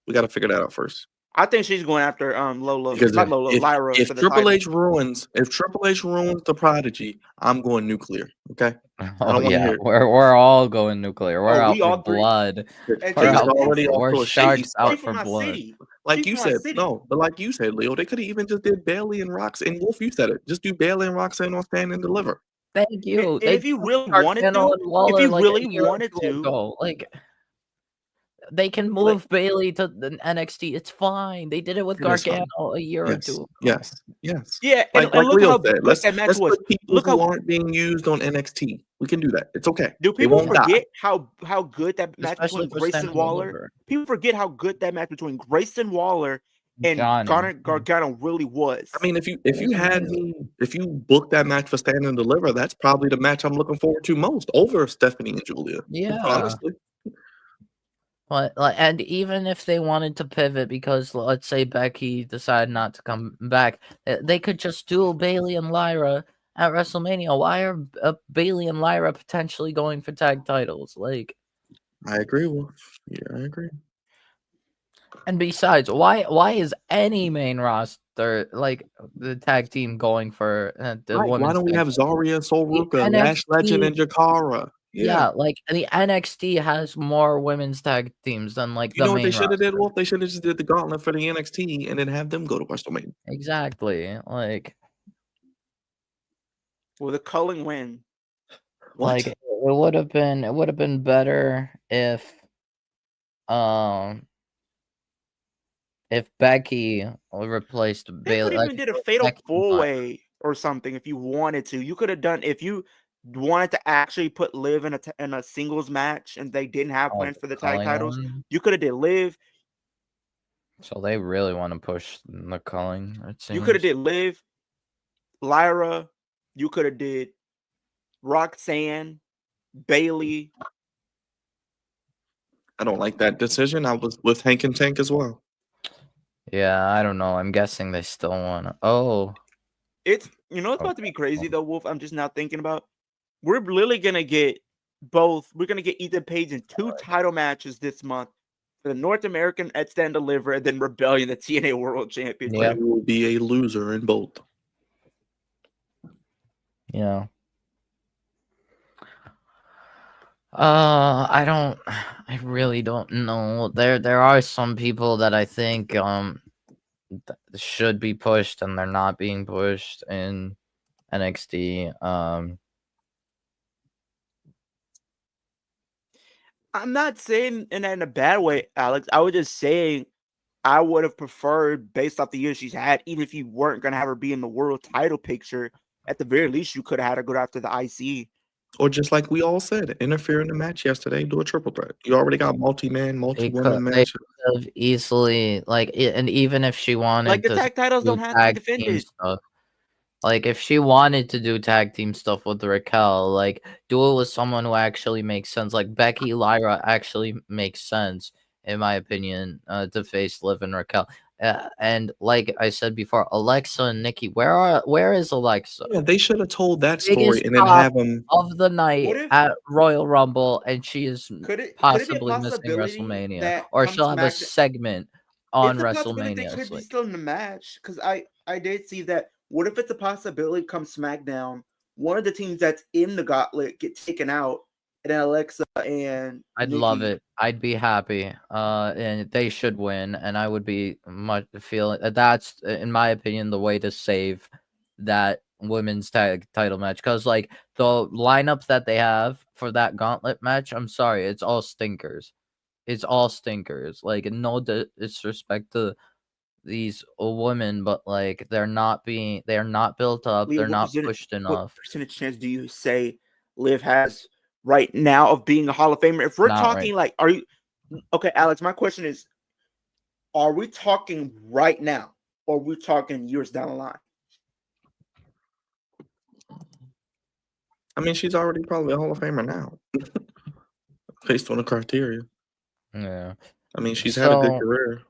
We got to figure that out first. I think she's going after Lola. Because not Lola, Lyra. If for the Triple title. H ruins the Prodigy, I'm going nuclear. Okay. I Oh don't want to yeah, hear it. we're all going nuclear. We're Oh, out we for all three. blood. And We're Things she's out. already off We're to a shady sharks out she's start. for from my blood. city. Like She's you from my said, city. no, but like you said, Leo, they could have even just did Bailey and Roxanne. Wolf, you said it. Just do Bailey and Roxanne on Stand and Deliver. Thank And, you. and They if you took really wanted Gargano to, and if Waller you like a really year or wanted two to, ago. Like they can like move Bailey to the NXT. It's fine. They did it with It is Gargano fine. a year or Yes, two ago. yes, yes. yeah, and Like look Leo how said, good that match let's was. put people Look who how aren't being used on NXT. We can do that. It's okay. do They people won't die. forget how good that match Especially between for Grayson Stand and Waller? Deliver. People forget how good that match between Grayson Waller and Johnny. Gargano really was. I mean, if you It was had amazing. me, if you booked that match for Stand and Deliver, that's probably the match I'm looking forward to most over Stephanie and Julia. Yeah. Honestly. But like, and even if they wanted to pivot because let's say Becky decided not to come back, they could just do Bailey and Lyra at WrestleMania. Why are Bailey and Lyra potentially going for tag titles? Like, I agree, Wolf. Yeah, I agree. and besides, why is any main roster like the tag team going for the Right. Why women's don't we tag have title? Zarya, Sol The Ruka, Lash Legend, NXT, and Jakara? yeah, like the NXT has more women's tag teams than like You the know what they main should have did, roster. Wolf? They should have just did the gauntlet for the NXT and then have them go to WrestleMania. Exactly. Like With a culling win. Like it would have been better um if Becky replaced They could Bailey. Like even did a fatal Becky and four Lana. way or something if you wanted to. You could have done if you wanted to actually put Liv in a singles match and they didn't have Oh, plans the for the tag culling titles. one. You could have did Liv. So they really want to push the culling. It You could have seems. did Liv, Lyra. You could have did Roxanne, Bailey. I don't like that decision. I was with Hank and Tank as well. Yeah, I don't know. I'm guessing they still want to. Oh, It's it's about to be crazy though, Wolf. I'm just now thinking about. We're literally gonna get both. We're gonna get Ethan Page in 2 title matches this month. For the North American at Stand Deliver, and then Rebellion, the TNA World Championship. Yep. You will be a loser in both. yeah. I really don't know. There are some people that I think should be pushed and they're not being pushed in NXT. I'm not saying in a bad way, Alex. I was just saying I would have preferred, based off the years she's had, even if you weren't gonna have her be in the world title picture, at the very least you could have had her go after the IC. Or just like we all said, interfere in the match yesterday, do a triple threat. You already got multi-man, multi-woman They matches. could have easily and even if she wanted Like the to tag titles do don't have to be tag team defended. stuff, like if she wanted to do tag team stuff with Raquel, like do it with someone who actually makes sense. Like Becky Lyra actually makes sense in my opinion to face Liv and Raquel. And like I said before, Alexa and Nikki, where is Alexa? Yeah, they should have told that story Biggest and then pop have them. of the night What if at Royal Rumble, and she is could it be a possibly missing possibility WrestleMania, that or come she'll have a SmackDown? segment on It's a possibility they WrestleMania. could It's be like still in the match because I did see that. What if it's a possibility come SmackDown, one of the teams that's in the gauntlet get taken out, and then Alexa and I'd Nikki. love it. I'd be happy. And they should win, and I would be much feeling that's in my opinion the way to save that women's tag title match, because like the lineup that they have for that gauntlet match, I'm sorry, it's all stinkers. It's all stinkers. Like no disrespect to these women, but like they're not built up. Leo, They're not pushed what enough. percentage chance do you say Liv has right now of being a Hall of Famer? If we're Not talking right. are you okay, Alex? My question is, are we talking right now, or are we talking years down the line? I mean, she's already probably a Hall of Famer now, based on the criteria. Yeah. I mean, she's had a good So career.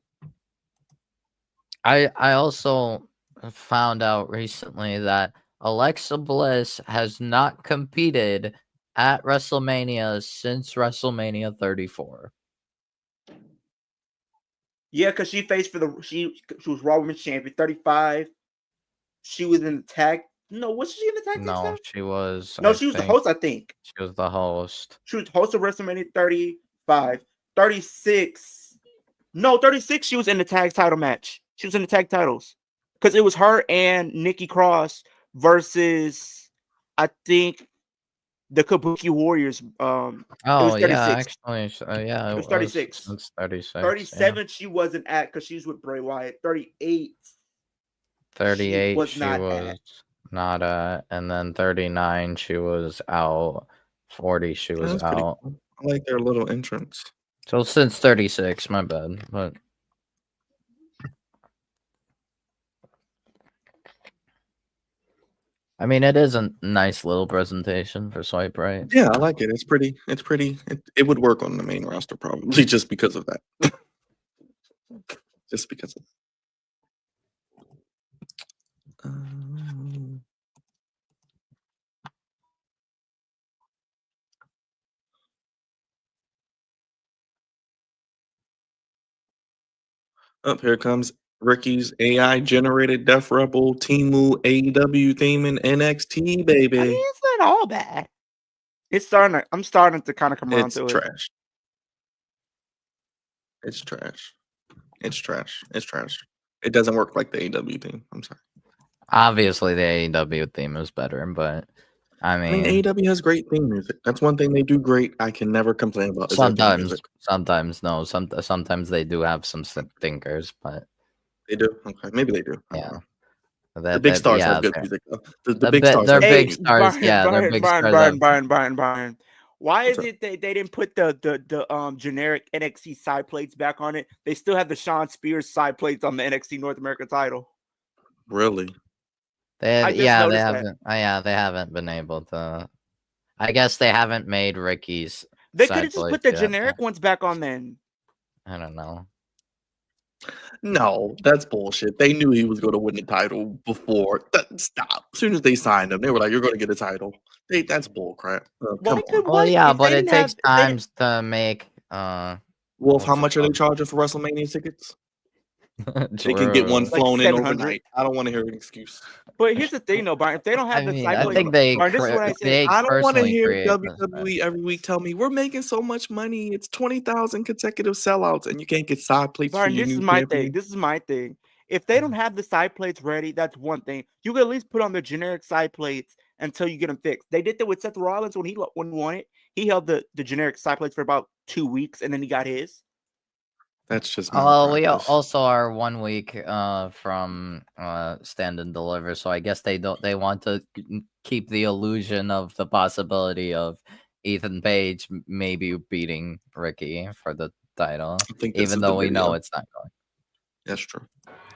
I also found out recently that Alexa Bliss has not competed at WrestleMania since WrestleMania 34. Yeah, because she faced for she was Raw Women's Champion 35. She was in the tag. No, was she in the tag team No, stuff? she was. No, I she was the think host, I think. she was the host. She was host of WrestleMania 35. 36. No, 36, she was in the tag title match. She was in the tag titles. Because it was her and Nikki Cross versus, I think, the Kabuki Warriors. It was Oh yeah, 36. actually, yeah, It was 36. It's 36. 37, she wasn't at because she was with Bray Wyatt. 38, 38, was she not was at. not at, and then 39, she was out. 40, she was That's pretty out. cool. I like their little entrance. So since 36, my bad, but I mean, it is a nice little presentation for Swipe Right. Yeah, I like it. It's pretty. It's pretty. It would work on the main roster probably just because of that. Just because of. Up here comes Ricky's AI generated Def Rebel Timu AEW theme in NXT, baby. I mean, it's not all bad. It's starting to, I'm starting to kind of come around It's to it. trash. It's trash. It's trash. It's trash. It doesn't work like the AEW theme. I'm sorry. Obviously, the AEW theme is better, but I I mean, mean, AEW has great theme music. That's one thing they do great. I can never complain about is their theme music. sometimes no, sometimes they do have some stinkers, but They do. Okay, maybe they do. I don't yeah, know. The big stars yeah, have good music though. The big stars. they're have big good music. stars. Yeah, they're big stars. Brian. Why What's is it they didn't put the generic NXT side plates back on it? They still have the Shawn Spears side plates on the NXT North America title. Really? I just They noticed that. haven't. They haven't been able to. I guess they haven't made Ricky's. They could have side just put plates the yet, generic ones back on then. I don't know. No, that's bullshit. They knew he was going to win the title before. Stop. As soon as they signed him, they were like, "You're going to get a title." That's bull crap. Well, Come they could on. Well, yeah, if but they it didn't takes have- if they times to make. Wolf, what's how it much are they called? charging for WrestleMania tickets? They can True. get one Like flown in 700. overnight. I don't want to hear an excuse. But here's the thing, though, Brian. If they don't have I the mean, side I plates, think they. Brian, this is what I say. I don't want to personally hear create this, WWE every week tell me we're making so much money. It's 20,000 consecutive sellouts, and you can't get side plates for Brian, your this new is my champion. thing. This is my thing. If they don't have the side plates ready, that's one thing. You can at least put on the generic side plates until you get them fixed. They did that with Seth Rollins when he won it. He held the generic side plates for about 2 weeks, and then he got his. That's just we malpractice. also are 1 week from Stand and Deliver, so I guess they want to keep the illusion of the possibility of Ethan Page maybe beating Ricky for the title, I think this even is though the we know video. it's not going. That's true.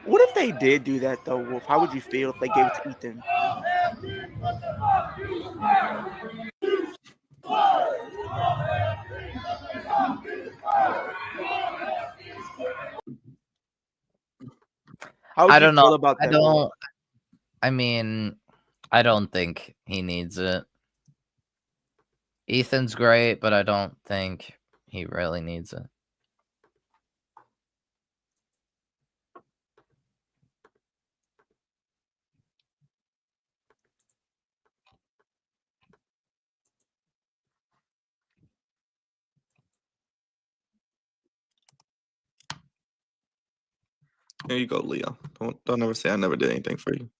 What if they did do that, though, Wolf? How would you feel if they gave it to Ethan? How would I you don't know. feel about that? Wolf? I mean, I don't think he needs it. Ethan's great, but I don't think he really needs it. There you go, Leo. Don't ever say I never did anything for you.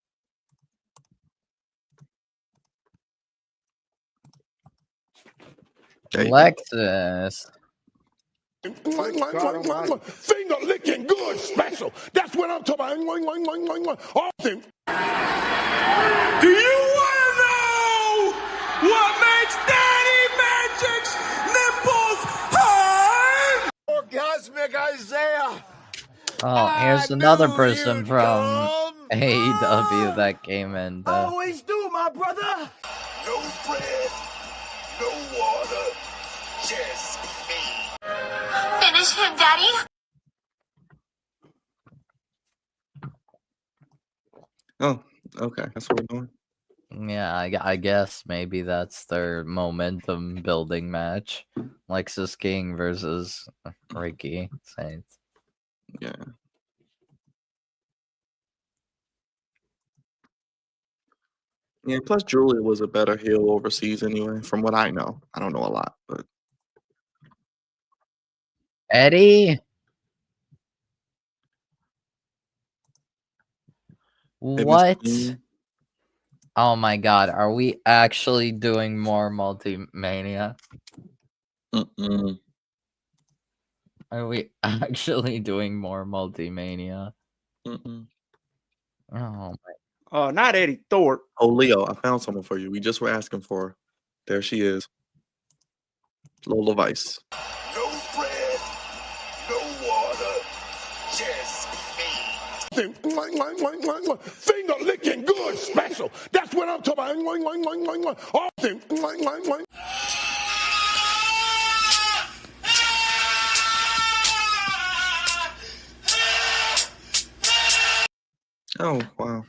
There you go. Lexus. Finger licking good special. That's what I'm talking about. Austin. Do you want to know what makes Daddy Magic's nipples hard? Orgasmic Isaiah. Oh, here's another person from AEW that came in. Always do, my brother. No bread, no water, just me. Finish him, Daddy. Oh, okay. That's what we're doing. Yeah, I guess maybe that's their momentum building match. Lexus King versus Ricky Saints. Yeah. Yeah, plus Julia was a better heel overseas anyway, from what I know. I don't know a lot, but Eddie, hey, Miss what? Queen. Oh my god, are we actually doing more Multimania? Mm-mm. Are we actually doing more Multimania? Mm-mm. Oh my. Oh, not Eddie Thorpe. Oh, Leo, I found someone for you. We just were asking for her. There she is. Lola Vice. No bread, no water, just me. Finger licking good special. That's what I'm talking about. All Oh, wow.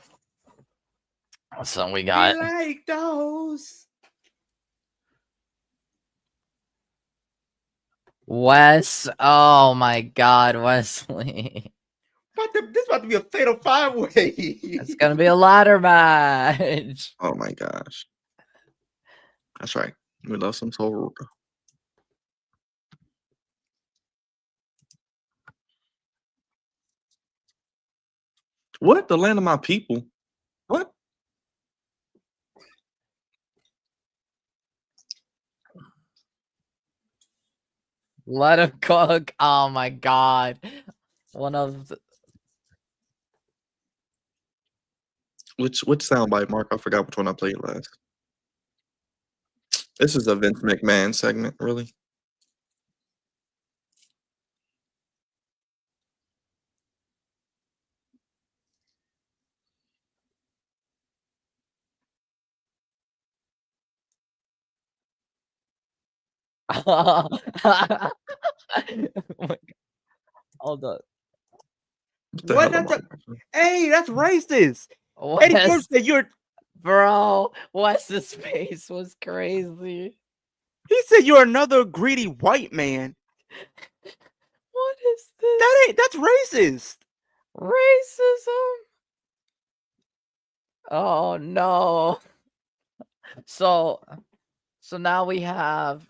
So we got like those. Wes. Oh my god, Wesley. This about to be a fatal 5-way. It's gonna be a ladder match. Oh my gosh. That's right. We love some Soul Ruka. What? The land of my people? What? Let him cook. Oh my god. One of the, Which soundbite, Mark? I forgot which one I played last. This is a Vince McMahon segment, really. Oh my God. Hold up. What the What? hell am That's I? hey, that's racist. Eddie Thorpe Wes, said you're. bro, Wes's face was crazy. He said you're another greedy white man. What is this? That's racist. Racism. Oh no. So now we have.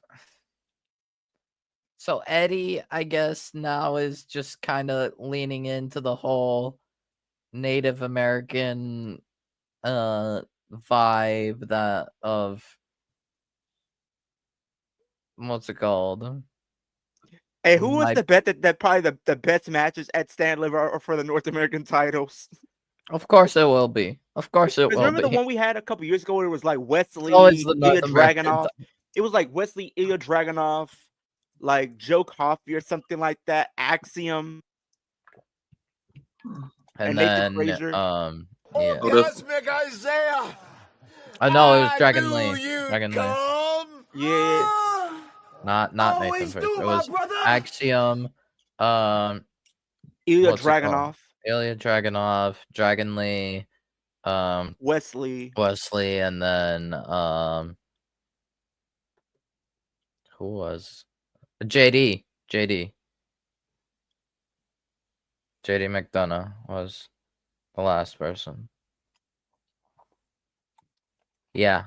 So Eddie, I guess now is just kind of leaning into the whole Native American vibe that of what's it called? Hey, who was My- the bet that probably the best matches at Stand Live are for the North American titles? Of course it will be. Of course it will Remember the be. one we had a couple years ago where it was like Wesley, Always the Ilya North American Dragunov. It was like Wesley, Ilya Dragunov, like Joe Coffey or something like that. Axiom. And Nathan then Frazier. yeah. Cosmic Isaiah. I know it was I Dragon knew Lee. you'd Dragon Lee. come. Yeah. Not Nathan Always Frazier. do, It my was brother. Axiom, Ilya what's it called? Dragunov. Ilya Dragunov, Dragon Lee, Wesley. and then who was JD McDonough was the last person. Yeah,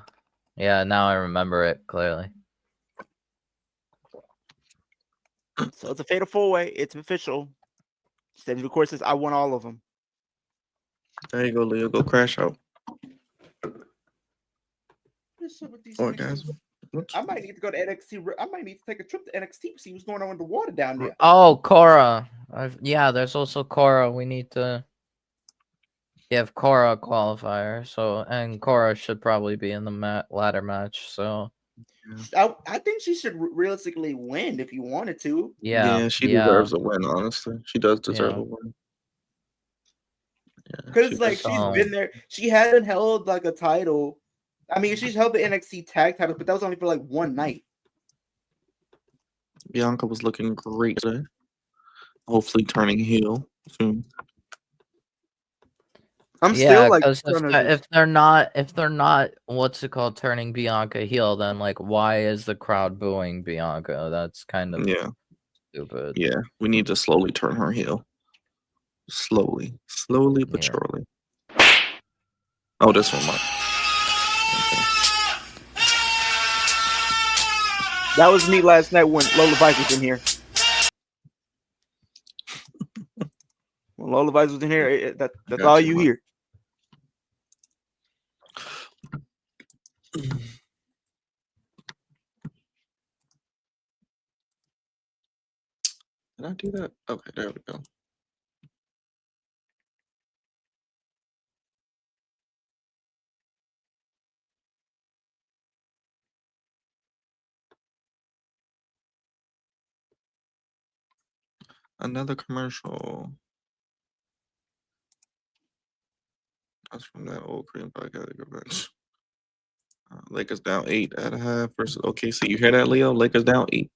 now I remember it clearly. So it's a fatal 4-way. It's official. Steady the course says I won all of them. There you go, Leo. Go crash out. Orgasm. I might need to go to NXT. I might need to take a trip to NXT to see what's going on with the water down there. Oh, Cora. Yeah, there's also Cora. We need to give Cora a qualifier. So, and Cora should probably be in the ladder match. So, I think she should realistically win if you wanted to. yeah, she deserves a win. Honestly, she does deserve a win. Because like she's been there. She hadn't held like a title. I mean, she's held the NXT tag title, but that was only for like one night. Bianca was looking great today. Hopefully turning heel soon. I'm still like if they're not what's it called, turning Bianca heel, then like why is the crowd booing Bianca? That's kind of stupid. Yeah, we need to slowly turn her heel. Slowly but surely. Oh, this one, Mark. That was me last night when Lola Vice was in here. When Lola Vice was in here, that's Got all you, you Mike. hear. Did I do that? Okay, there we go. Another commercial. That's from that old Korean podcast event. Lakers down 8.5 versus OKC. You hear that, Leo? Lakers down 8.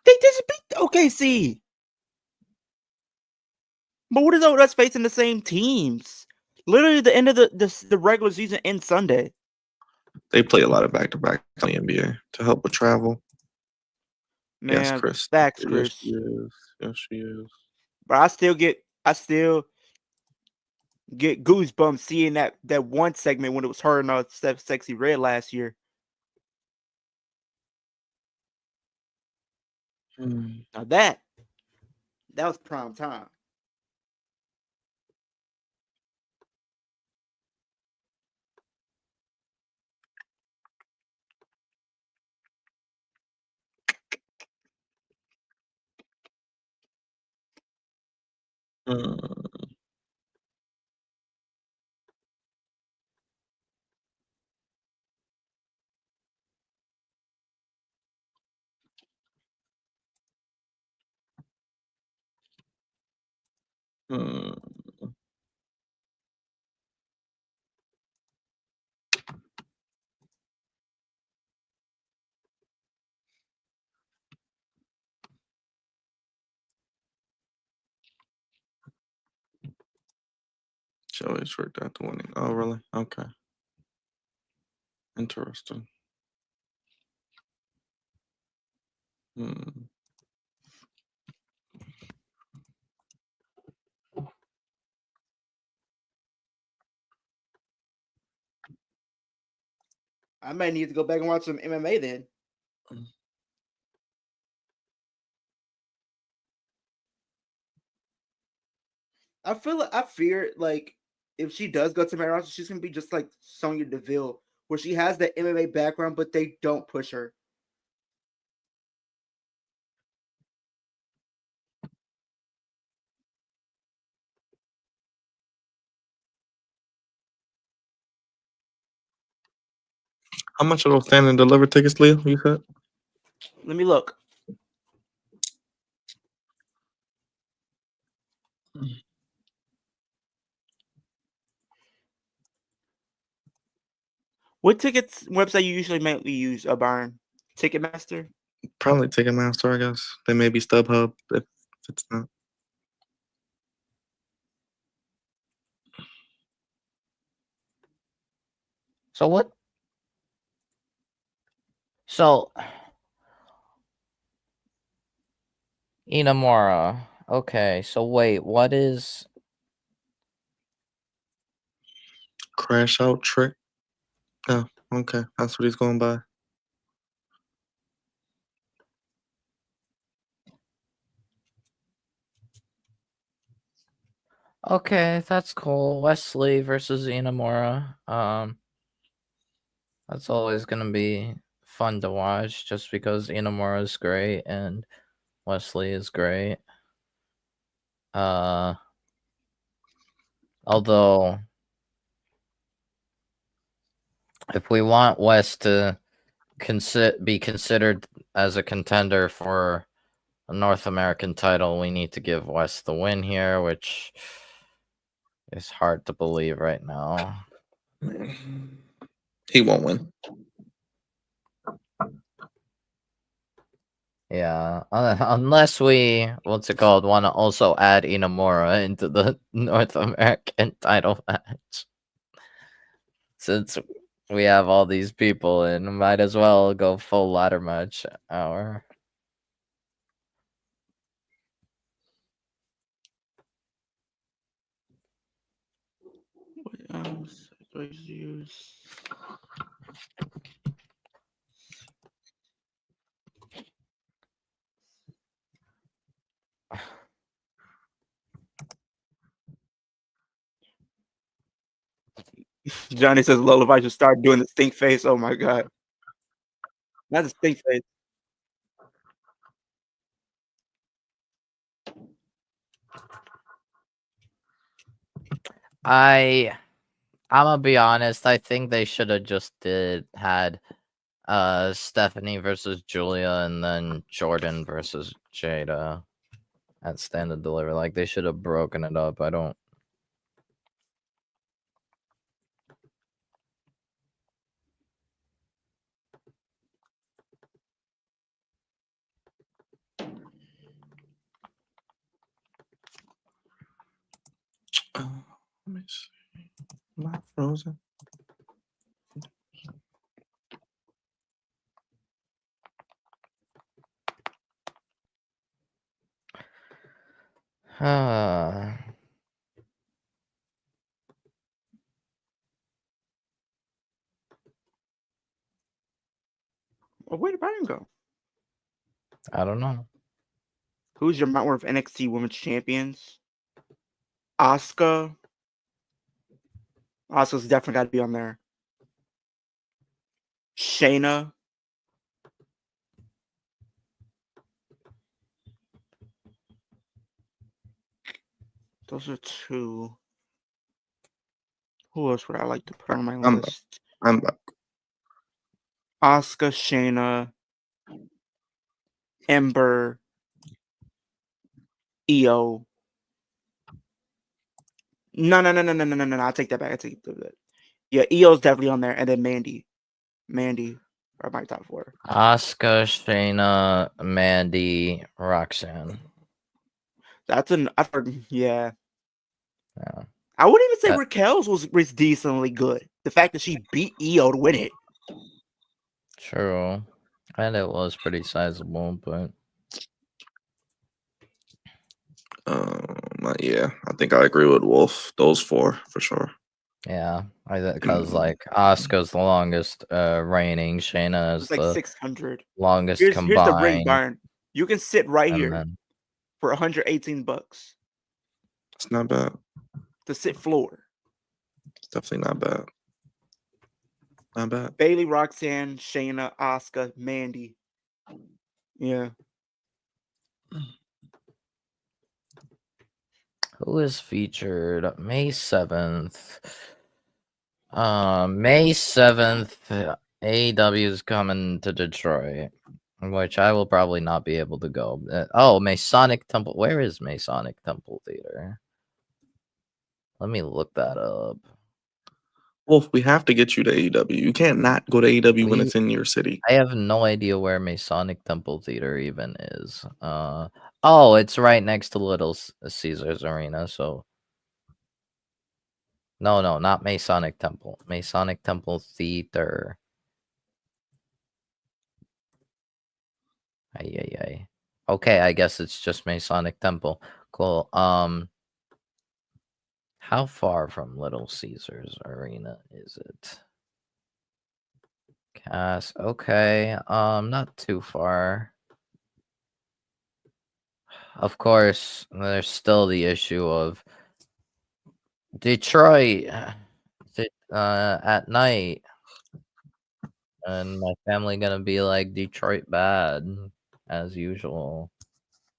They just beat OKC. But what is all that's facing the same teams? Literally, the end of the regular season ends Sunday. They play a lot of back-to-back in the NBA to help with travel. Yes, Man, Chris. facts, Yes, Chris. she is. Yes, she is. But I still get goosebumps seeing that one segment when it was her and Sexy Red last year. Now that was prime time. Joey tricked out the winning. Oh, really? Okay. Interesting. I might need to go back and watch some MMA then. I fear like if she does go to main roster, she's gonna be just like Sonya Deville, where she has the MMA background, but they don't push her. How much are those stand and deliver tickets, Leo? You said? Let me look. What tickets website you usually mainly use, Byron? Ticketmaster? Probably Ticketmaster, I guess. They may be StubHub if it's not. So what? So Inamura. Okay, so wait, what is Crash Out Trick. Oh, okay. That's what he's going by. okay, that's cool. Wesley versus Inamura. That's always gonna be fun to watch just because Inamura is great and Wesley is great. Although if we want West to be considered as a contender for a North American title, we need to give West the win here, which is hard to believe right now. He won't win. Yeah, unless we, what's it called, want to also add Inamura into the North American title match. Since we have all these people in, might as well go full ladder match hour. Johnny says Lullaby should start doing the stink face. Oh my god. Not the stink face. I'm gonna be honest. I think they should have just had Stephanie versus Julia and then Jordan versus Jada at Stand and Deliver. Like they should have broken it up. I don't. Let me see. Am I frozen? Oh, where did Brian go? I don't know. Who's your Mount Worth NXT Women's Champions? Asuka. Asuka's definitely got to be on there. Shayna. Those are two. Who else would I like to put on my list? I'm back. Asuka, Shayna, Ember, Io. No. I'll take that back. I take that. Yeah, Io's definitely on there, and then Mandy. Mandy are my top 4. Asuka, Shayna, Mandy, Roxanne. That's an effort. Yeah. Yeah. I wouldn't even say That- Raquel's was decently good. The fact that she beat Io to win it. True. And it was pretty sizable, but Yeah, I think I agree with Wolf. Those 4 for sure. yeah, because like Asuka's the longest reigning, Shayna is It's like the 600. longest Here's the ring, combined, Byron. You can sit right and here then for $118 It's not bad. to sit floor. It's definitely not bad. Not bad. Bailey, Roxanne, Shayna, Asuka, Mandy. Yeah. who is featured May 7th? May 7th, AEW is coming to Detroit, which I will probably not be able to go. Masonic Temple. Where is Masonic Temple Theater? Let me look that up. Wolf, we have to get you to AEW. You can't not go to AEW when We- it's in your city. I have no idea where Masonic Temple Theater even is. Oh, it's right next to Little Caesars Arena, so no, not Masonic Temple. Masonic Temple Theater. Ay. Okay, I guess it's just Masonic Temple. Cool. How far from Little Caesars Arena is it? Cass. Okay. Not too far. Of course, there's still the issue of Detroit at night, and my family gonna be like Detroit bad as usual.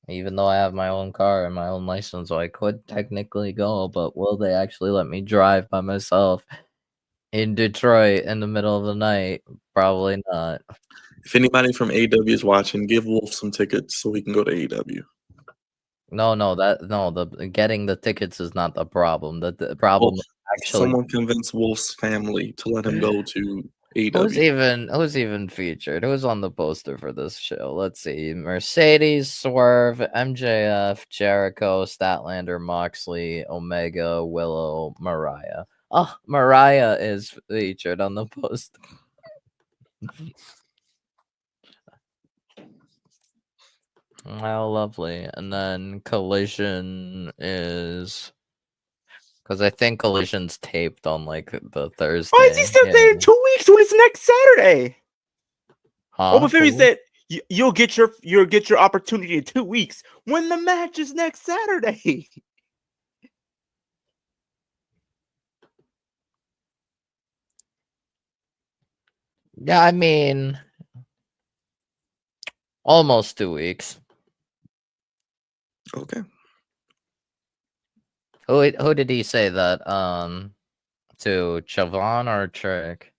Even though I have my own car and my own license, so I could technically go, but will they actually let me drive by myself in Detroit in the middle of the night? Probably not. If anybody from AEW is watching, give Wolf some tickets so he can go to AEW. The getting the tickets is not the problem. The problem Wolf, is actually someone convince Wolf's family to let him go to who's AEW. even featured? Who's on the poster for this show? Let's see. Mercedes, Swerve, MJF, Jericho, Statlander, Moxley, Omega, Willow, Mariah. Oh, Mariah is featured on the poster. Oh, lovely. And then Collision is because I think Collision's taped on like the Thursday. Why is he still Yeah. there in 2 weeks when it's next Saturday? Huh? Open Fury said you'll get your opportunity in 2 weeks when the match is next Saturday. Yeah, I mean, almost 2 weeks. Okay. Who did he say that to? Chavon or Trick?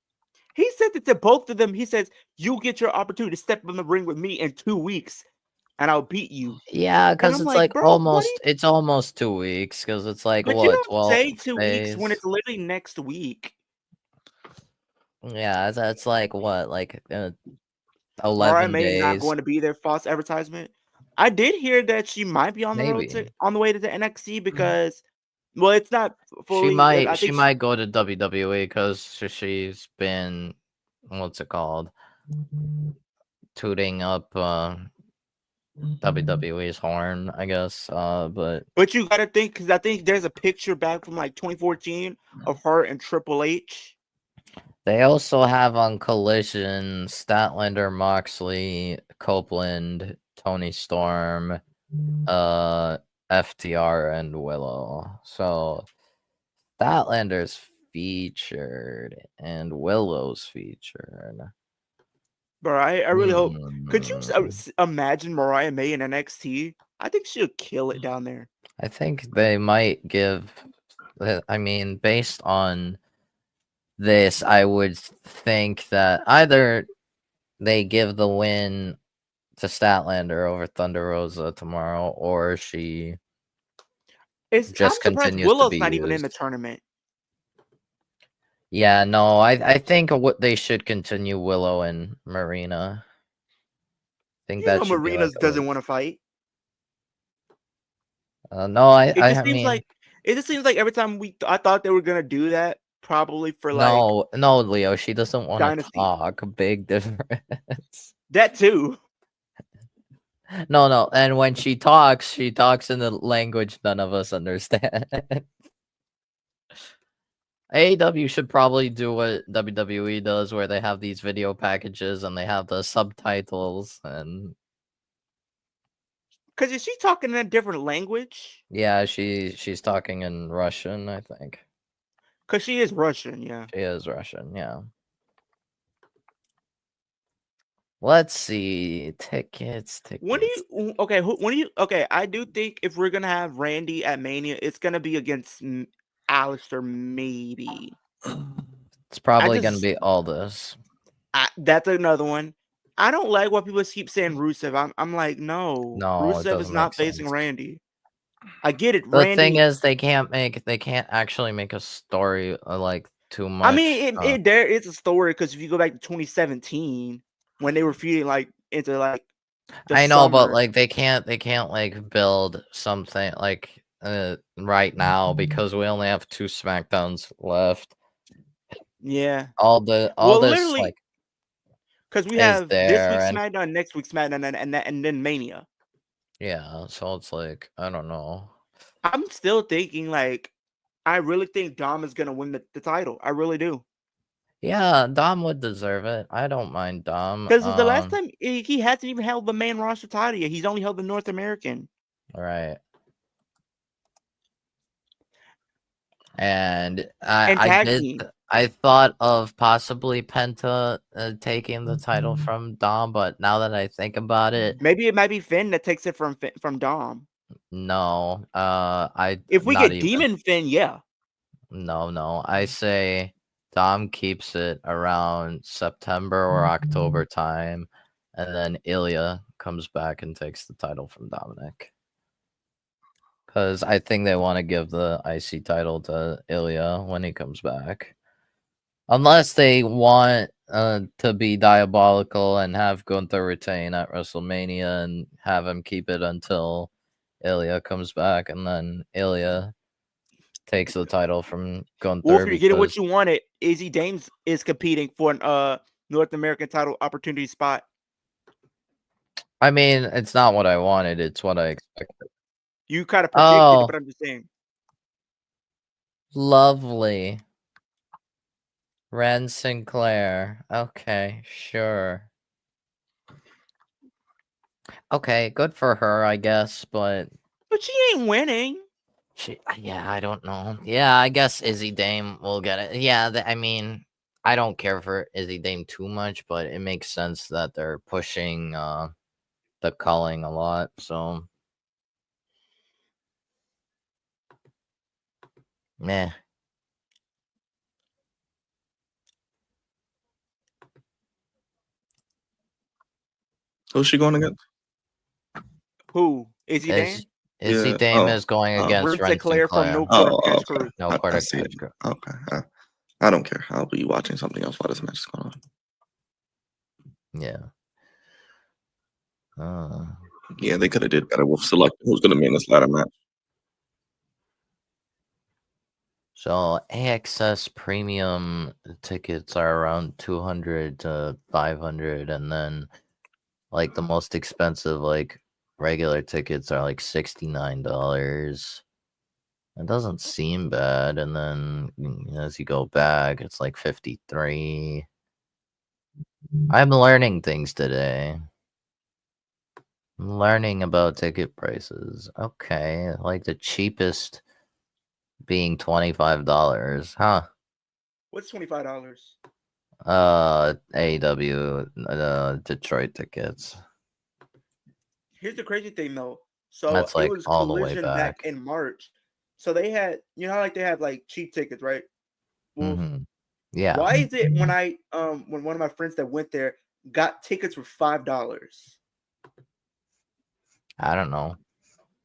He said that to both of them. He says, "You get your opportunity to step in the ring with me in 2 weeks, and I'll beat you." Yeah, And because I'm it's like, like bro, what? almost. It's almost 2 weeks. Because it's like But you what, don't say 12 2 weeks when days? it's literally next week. Yeah, that's like what, like Mariah 11 May not days, going to be their false advertisement. I did hear that she might be on the road maybe. on the way to the NXT because, well, it's not She fully. I might. She think might go to WWE because she's been, what's it called, tooting up WWE's horn, I guess. But but you got to think because I think there's a picture back from like 2014 of her and Triple H. they also have on Collision Statlander, Moxley, Copeland, Tony Storm, FTR, and Willow. So Statlander's featured and Willow's featured. Bro, I really hope. Could you Hmm. imagine Mariah May in NXT? I think she'll kill it down there. I think they might give. I mean, based on this, I would think that either they give the win to Statlander over Thunder Rosa tomorrow, or she I'm just surprised continues to Willow's be not even in the used. tournament. Yeah, no, I think what they should continue Willow and Marina. I think You that know, should be like Marina's doesn't want to fight. no, It just I seems mean, like every time I thought they were gonna do that probably for like no, Leo, she doesn't want to Dynasty. talk. Big difference. That too. No, and when she talks in a language none of us understand. AEW should probably do what WWE does, where they have these video packages and they have the subtitles, and Because is she talking in a different language? yeah, she's talking in Russian, I think. Because she is Russian, yeah. She is Russian, yeah. Let's see. Tickets. When do you okay, I do think if we're gonna have Randy at Mania, it's gonna be against Alistair, maybe. It's I probably gonna just be all this. that's another one. I don't like what people keep saying Rusev. I'm like, no, No, it Rusev is doesn't make not facing sense. Randy. I get it, The thing Randy. is, they can't actually make a story like too much. I mean, there is a story because if you go back to 2017 when they were feuding like into like the I know, but summer. like they can't like build something like right now because we only have 2 SmackDowns left. Yeah. All Well, this literally, like because we is have this there, week's and SmackDown, next week's SmackDown, and then Mania. yeah, so it's like I don't know. I'm still thinking like I really think Dom is gonna win the title. I really do. Yeah, Dom would deserve it. I don't mind Dom. Because the last time he hasn't even held the main roster title yet. He's only held the North American. Right. And And tag team. I thought of possibly Penta taking the title from Dom, but now that I think about it, Maybe it might be Finn that takes it from Dom. no. If we not get even. Demon Finn, yeah. No. I say Dom keeps it around September or October time, and then Ilya comes back and takes the title from Dominic. Because I think they want to give the IC title to Ilya when he comes back. Unless they want to be diabolical and have Gunther retain at WrestleMania and have him keep it until Ilya comes back, and then Ilya takes the title from Gunther. Well, if you're getting what Because you wanted, Izzy Dames is competing for an North American title opportunity spot. I mean, it's not what I wanted; it's what I expected. You kind of predicted it, Oh, but I'm just saying. lovely. Ren Sinclair. Okay, sure. Okay, good for her, I guess, but But she ain't winning. yeah, I don't know. Yeah, I guess Izzy Dame will get it. Yeah, I mean, I don't care for Izzy Dame too much, but it makes sense that they're pushing the culling a lot. So, meh. Who's she going against? Who? Is he Is Dan? Izzy Yeah. Dame Oh. is going Oh. against Ren Ren Sinclair from Sinclair. No Quarter Oh. Catch Okay. Crew. No I quarter see it. catch crew. Okay. I don't care. I'll be watching something else while this match is going on. Yeah. Uh, Yeah, they could have did better with selecting who's going to be in this ladder match. so AXS premium tickets are around 200 to 500, and then like the most expensive like regular tickets are like $69. It doesn't seem bad, and then as you go back, it's like 53. I'm learning things today. I'm learning about ticket prices. Okay, like the cheapest being $25, huh? What's $25? AEW Detroit tickets. Here's the crazy thing though. So That's it like was all the way Collision back back. in March. So they had, you know how like they have like cheap tickets, right? Well, Yeah. why is it when one of my friends that went there got tickets for $5? I don't know.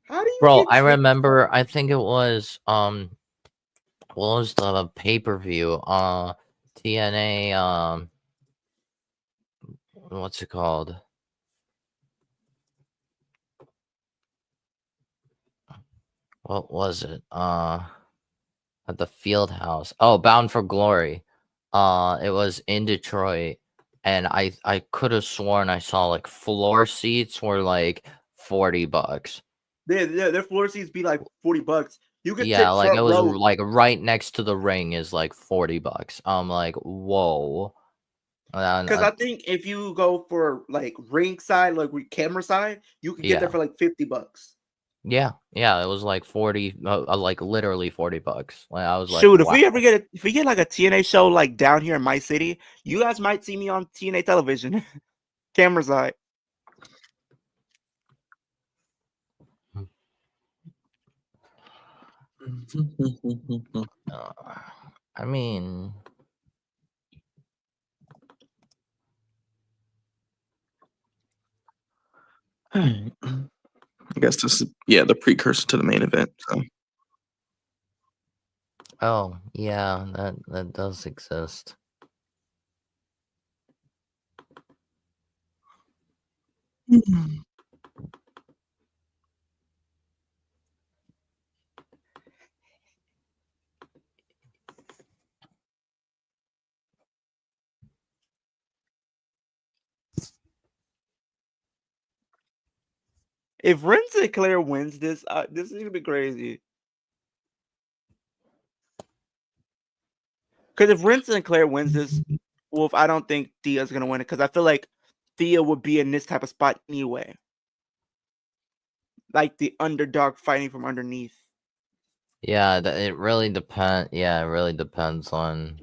How do you Bro, get I tickets? remember I think it was what was the pay-per-view? TNA what's it called? What was it? At the Field House. Oh, Bound for Glory. It was in Detroit, and I could have sworn I saw like floor seats were like $40. Their floor seats be like $40. You could Yeah, sit like it front was row like right next to the ring is like $40. I'm like, whoa. And, because I think if you go for like ring side, like with camera side, you could get there yeah, for like $50. yeah, it was like 40, like literally $40. Like I was like, Shoot, wow. if we get like a TNA show like down here in my city, you guys might see me on TNA television, camera side. I mean, I guess this is the precursor to the main event. So oh yeah, that does exist. If Ren Sinclair wins this, this is gonna be crazy. Because if Ren Sinclair wins this, Wolf, I don't think Thea's gonna win it because I feel like Thea would be in this type of spot anyway, like the underdog fighting from underneath. Yeah, it really depends. Yeah, it really depends on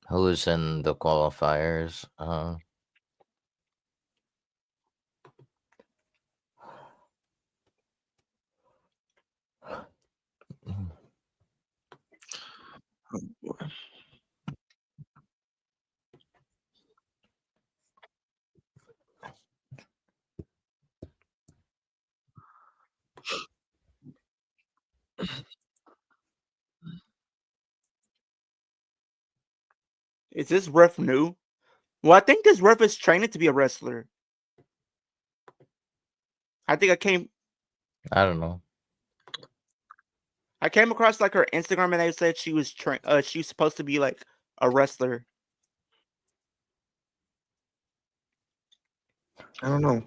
who's in the qualifiers. Is this ref new? Well, I think this ref is training to be a wrestler. I think I don't know. I came across like her Instagram and they said she was she's supposed to be like a wrestler. I don't know.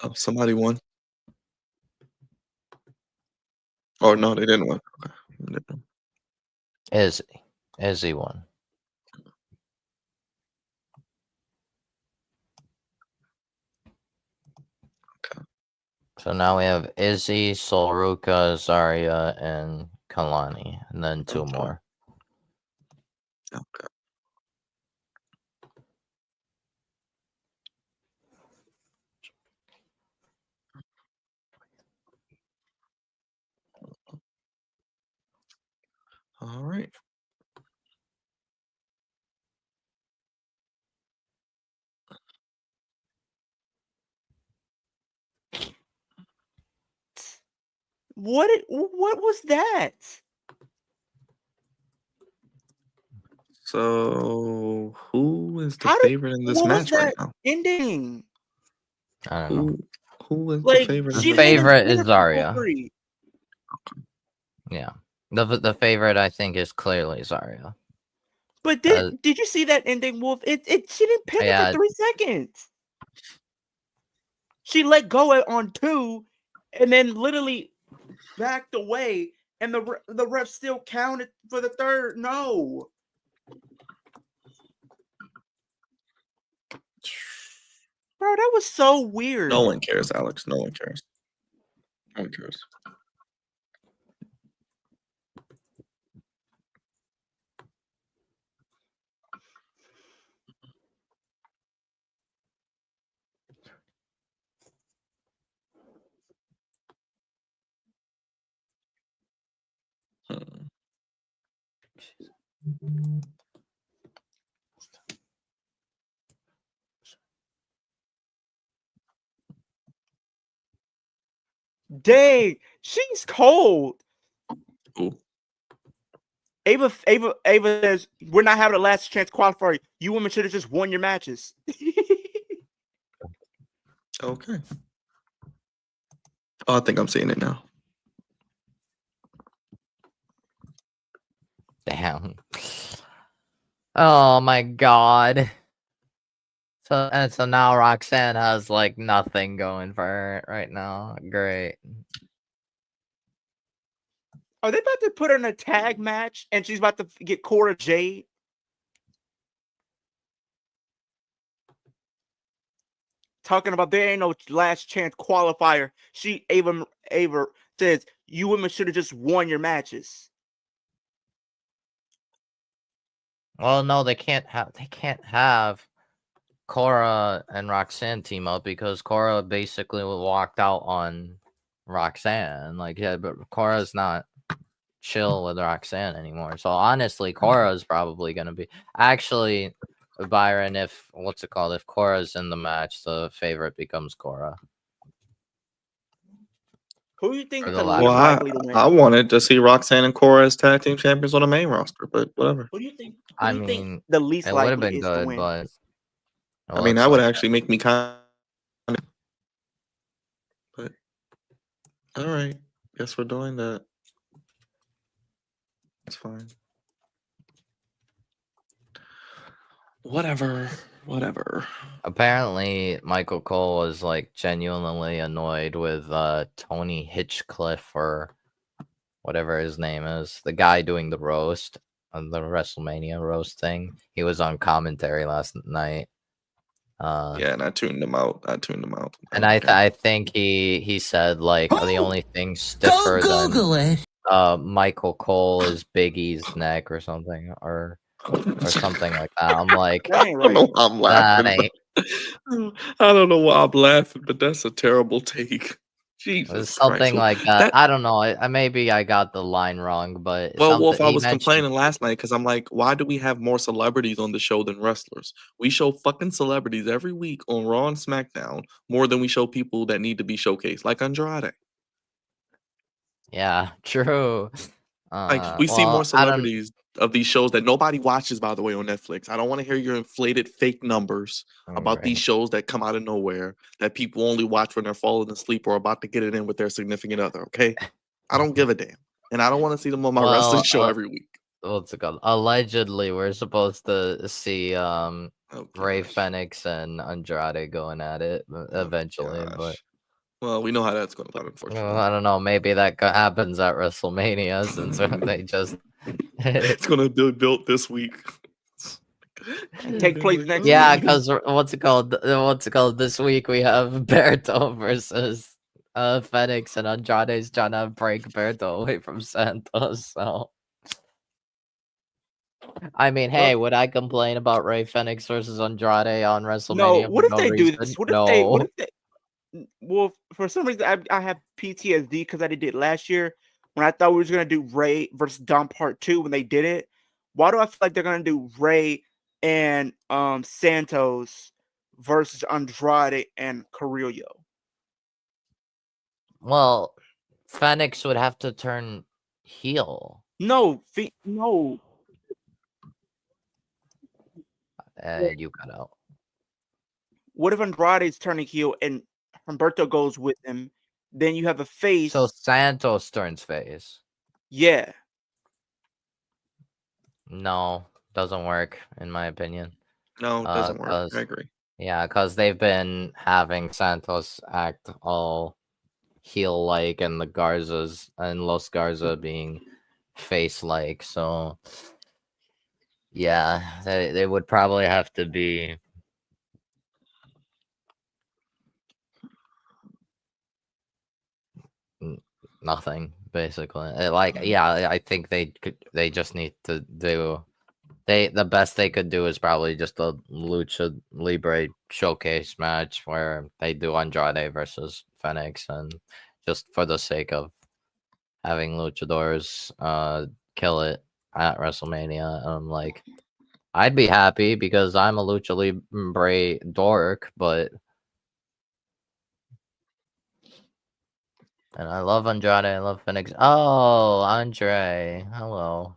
Oh, somebody won. Oh no, they didn't win. Okay. They didn't. Izzy won. Okay. So now we have Izzy, Solruka, Zarya, and Kalani, and then two Okay. more. Okay. All right. What was that? So who is the How did favorite in this what was match right that now? ending? I don't know. Who is the Like favorite The she in didn't this even favorite match? is finish the full Zarya. 3. Yeah. The favorite I think is clearly Zarya. But Uh, did you see that ending, Wolf? It she didn't pin her yeah. for 3 seconds. She let go on 2, and then literally backed away, and the ref still counted for the 3rd. No. Bro, that was so weird. No one cares, Alex. No one cares. No one cares. Hmm. Dang, she's cold. Ooh. Ava says, we're not having a last chance qualifier. You women should have just won your matches. Okay. Oh, I think I'm seeing it now. Damn. Oh my god. So now Roxanne has like nothing going for her right now. Great. Are they about to put her in a tag match and she's about to get Cora Jade? Talking about there ain't no last chance qualifier. Ava says you women should have just won your matches. Well, no, they can't have Cora and Roxanne team up because Cora basically walked out on Roxanne. Like, yeah, but Cora's not chill with Roxanne anymore. So honestly, Cora's probably gonna be actually Byron. If what's it called? If Cora's in the match, the favorite becomes Cora. Who do you think For is the the last least Well, likely to I win? wanted to see Roxanne and Cora as tag team champions on the main roster, but whatever. Who do you think? Who I do you think mean, the least it would have likely been is to good, win? but it I mean, looks that would like actually make me kind of. But all right, guess we're doing that. It's fine. Whatever. apparently Michael Cole was like genuinely annoyed with Tony Hitchcliffe or whatever his name is, the guy doing the roast on the WrestleMania roast thing. He was on commentary last night. Yeah, and I tuned them out. I And don't care. I think he said like the only thing Go stiffer than Google it. Michael Cole is Big E's neck or something or something like that. I'm like, That ain't I don't right. know why I'm that laughing. ain't. I don't know why I'm laughing, but that's a terrible take. Jesus It's Christ. something like that. I don't know. Maybe I got the line wrong, but Well, something Wolf, I he was mentioned. complaining last night because I'm like, why do we have more celebrities on the show than wrestlers? We show fucking celebrities every week on Raw and SmackDown more than we show people that need to be showcased, like Andrade. Yeah, true. Like we see more Well, I don't. celebrities of these shows that nobody watches, by the way, on Netflix. I don't want to hear your inflated fake numbers about these Right. shows that come out of nowhere that people only watch when they're falling asleep or about to get it in with their significant other. Okay, I don't give a damn, and I don't want to see them on my wrestling Well, show every week. what's it called? Allegedly, we're supposed to see Oh Ray gosh. Fenix and Andrade going at it Oh eventually, gosh. but Well, we know how that's going to go, Well, unfortunately. I don't know. Maybe that happens at WrestleMania since they just It's going to be built this week. And take place next yeah, week. because what's it called? What's it called? This week we have Berto versus Fenix, and Andrade's trying to break Berto away from Santos. So, I mean, hey, would I complain about Ray Fenix versus Andrade on No, WrestleMania what for if no they do reason? this? What if they? What No. if they? Well, for some reason, I have PTSD because I did it last year when I thought we was gonna do Ray versus Dom Part 2 when they did it. Why do I feel like they're gonna do Ray and Santos versus Andrade and Carrillo? Well, Fenix would have to turn heel. No, no. You got out. What if Andrade's turning heel and Humberto goes with him? Then you have a face. So Santos turns face. Yeah. No, doesn't work in my opinion. No, it doesn't work. I agree. Yeah, because they've been having Santos act all heel-like, and the Garzas and Los Garza being face-like. So, yeah, they would probably have to be nothing basically. Yeah, I think they just need to do. The best they could do is probably just a Lucha Libre showcase match where they do Andrade versus Fenix, and just for the sake of having luchadors kill it at WrestleMania. Like, I'd be happy because I'm a Lucha Libre dork, and I love Andrade, I love Fenix. Oh, Andre, hello.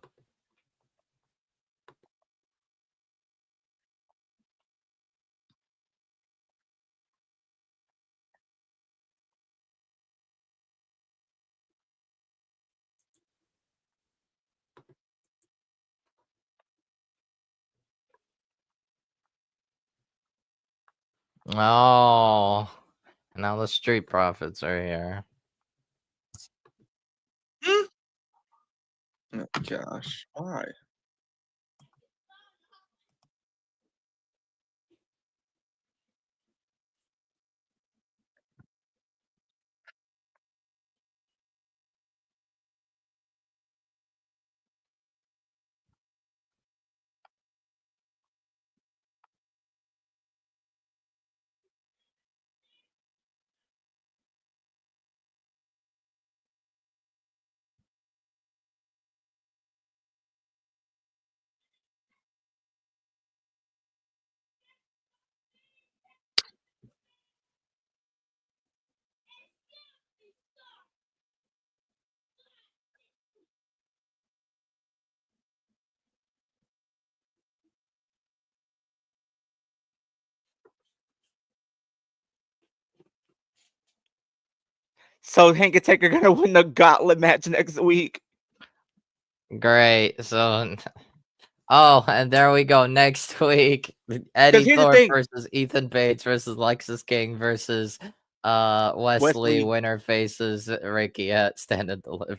Oh, now the Street Profits are here. Oh, gosh. Why? So Hank and Taker gonna win the gauntlet match next week. Great. So, oh, and there we go. Next week, Eddie here's the Thorpe thing. versus Ethan Bates versus Lexus King versus Wesley. Winner faces Ricky at Stand and Deliver.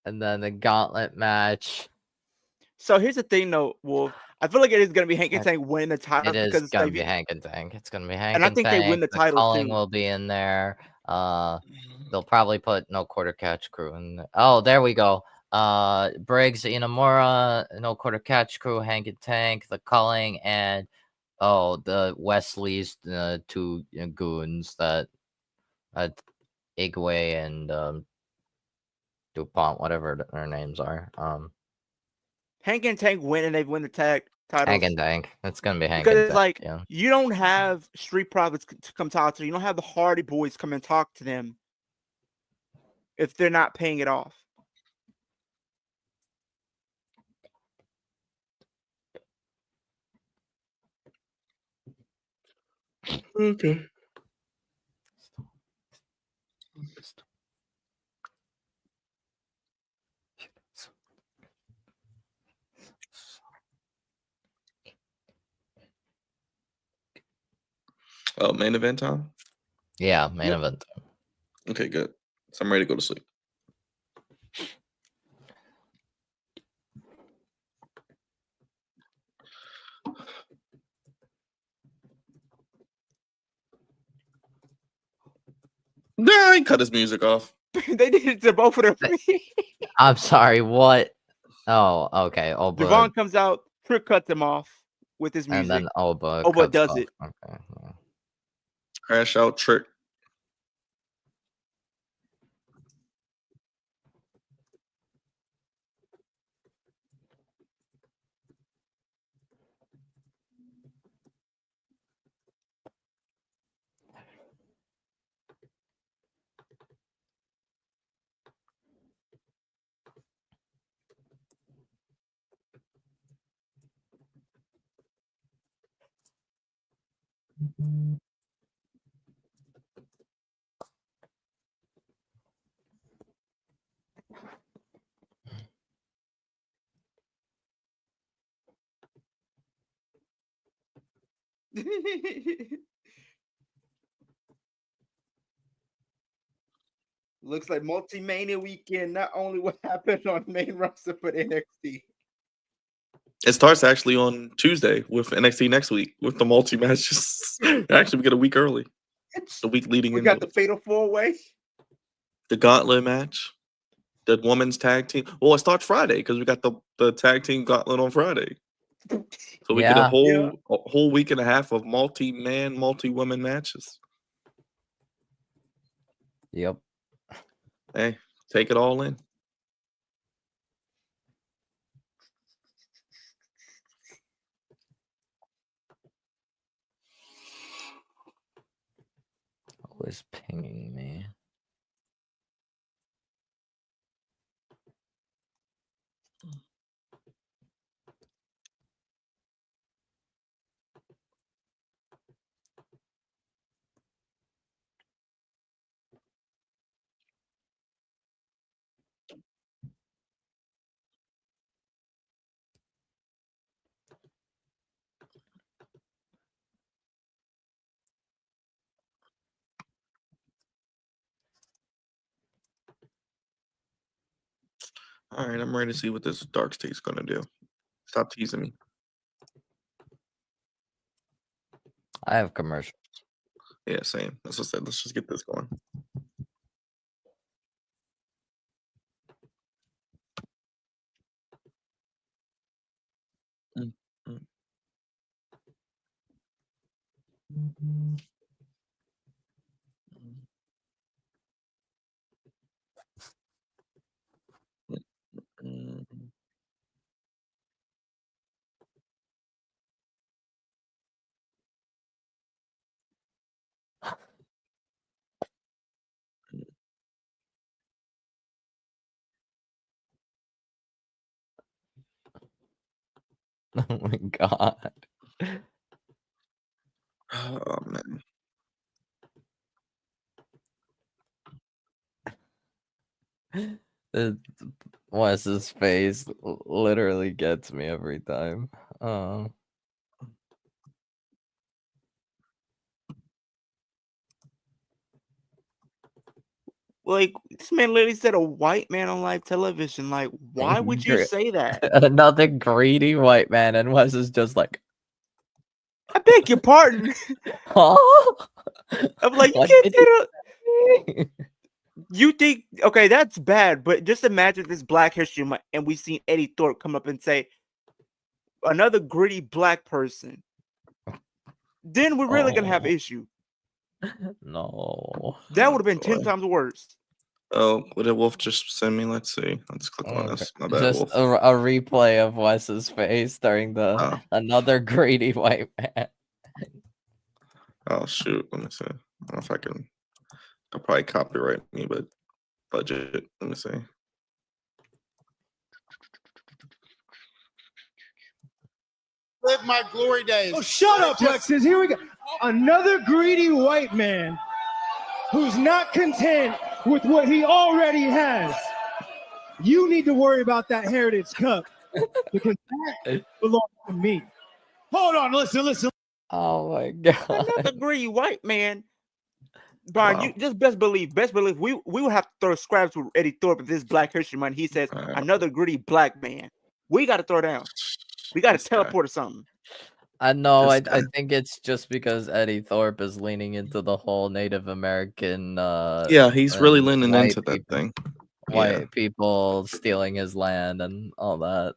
And then the gauntlet match. So here's the thing, though, Wolf. I feel like it is gonna be Hank and Tank winning the title It is because gonna be Hank and Tank. It's gonna be Hank and I and think they win Tank. the title Calling too. will be in there. They'll probably put no quarter catch crew in there. Oh, there we go. Briggs, Inamura, no quarter catch crew, Hank and Tank, the Culling, and the Wesley's two goons that Igwe and DuPont, whatever their names are. Hank and Tank win and they win the tag titles. Hank and Tank. It's gonna be Hank because and it's Tank. like Yeah. you don't have Street Profits to come talk to you. You don't have the Hardy Boys come and talk to them if they're not paying it off. Okay. What, main event time? Yeah, main Yep. event. Okay, good. So I'm ready to go to sleep. Nah, he cut his music off. They did it to both of them. I'm sorry. What? Oh, okay. Oba, Devon comes out, Trick cuts him off with his music. and then Oba Oba cuts does off. it. Okay. Yeah. Crash out trick. Looks like Multi-Mania weekend. Not only what happened on main roster, but NXT. It starts actually on Tuesday with NXT next week with the multi matches. Actually, we get a week early. The week leading We into got the Fatal 4-Way. the Gauntlet match, the women's tag team. Well, it starts Friday because we got the tag team Gauntlet on Friday. So we get a Yeah. whole week and a half of multi-man, multi-woman matches. Yep. Hey, take it all in. Always pinging me. All right, I'm ready to see what this Dark State's gonna do. Stop teasing me. I have commercial. Yeah, same. That's what I said. Let's just get this going. Mm, mm. Mm, mm. Oh my god. Oh man. Wes's face literally gets me every time. Like, this man literally said a white man on live television. Like, why would you say that? Another greedy white man, and Wes is just like, I beg your pardon. huh? I'm like, you What can't did say that. he say? You think, okay, that's bad, but just imagine this Black History Month and we seen Eddie Thorpe come up and say, another gritty black person. Then we're really going to have Oh. issue. No. That would have been Boy. 10 times worse. Oh, what did Wolf just send me? Let's see. Let's click on this. My bad, Just Wolf. a replay of Wes's face during the Oh. another greedy white man. Oh shoot. Let me see. I don't know if I can. I'll probably copyright me, but budget. Let me see. Live my glory days. Oh, shut up, Lexus. Here we go. Another greedy white man who's not content with what he already has. You need to worry about that Heritage Cup because that belongs to me. Hold on, listen. Oh my god. Another greedy white man. Brian, Wow. you just best believe, we would have to throw scraps with Eddie Thorpe if this is Black History Month. He says another greedy black man. We got to throw down. We got to This guy. teleport or something. I know. This I guy. think it's just because Eddie Thorpe is leaning into the whole Native American. Yeah, he's really and leaning white into that people, thing. white people stealing his land and all that.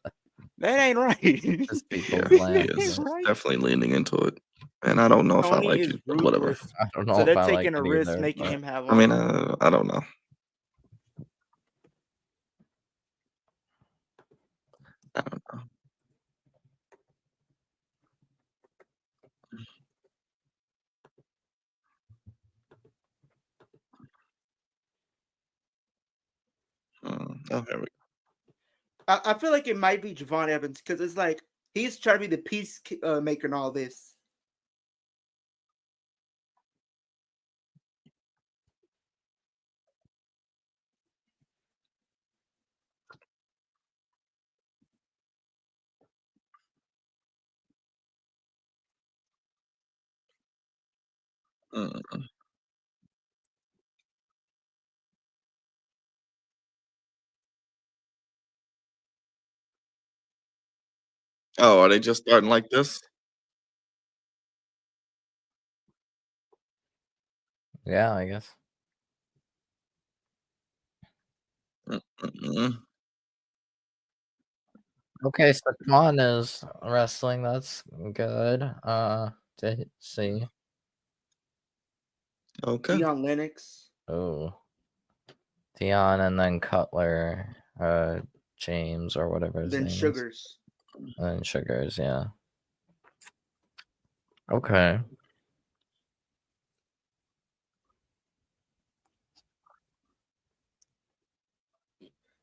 That ain't right. His Yeah, people's he land. is Right. definitely leaning into it. And I don't know if I Tony like is it, but whatever. ruthless. I don't know So if they're I like taking a it risk either. making But him have. I mean, I don't know. I don't know. Oh, here we go. I feel like it might be Javon Evans because it's like he's trying to be the peace maker and all this. Mm. Oh, are they just starting like this? yeah, I guess. Mm-mm. Okay, so Kwan is wrestling. That's good. To see. Okay. Dion Lennox. Oh, Dion and then Cutler, James or whatever his Then name is. Sugars. And then Sugars, yeah. Okay.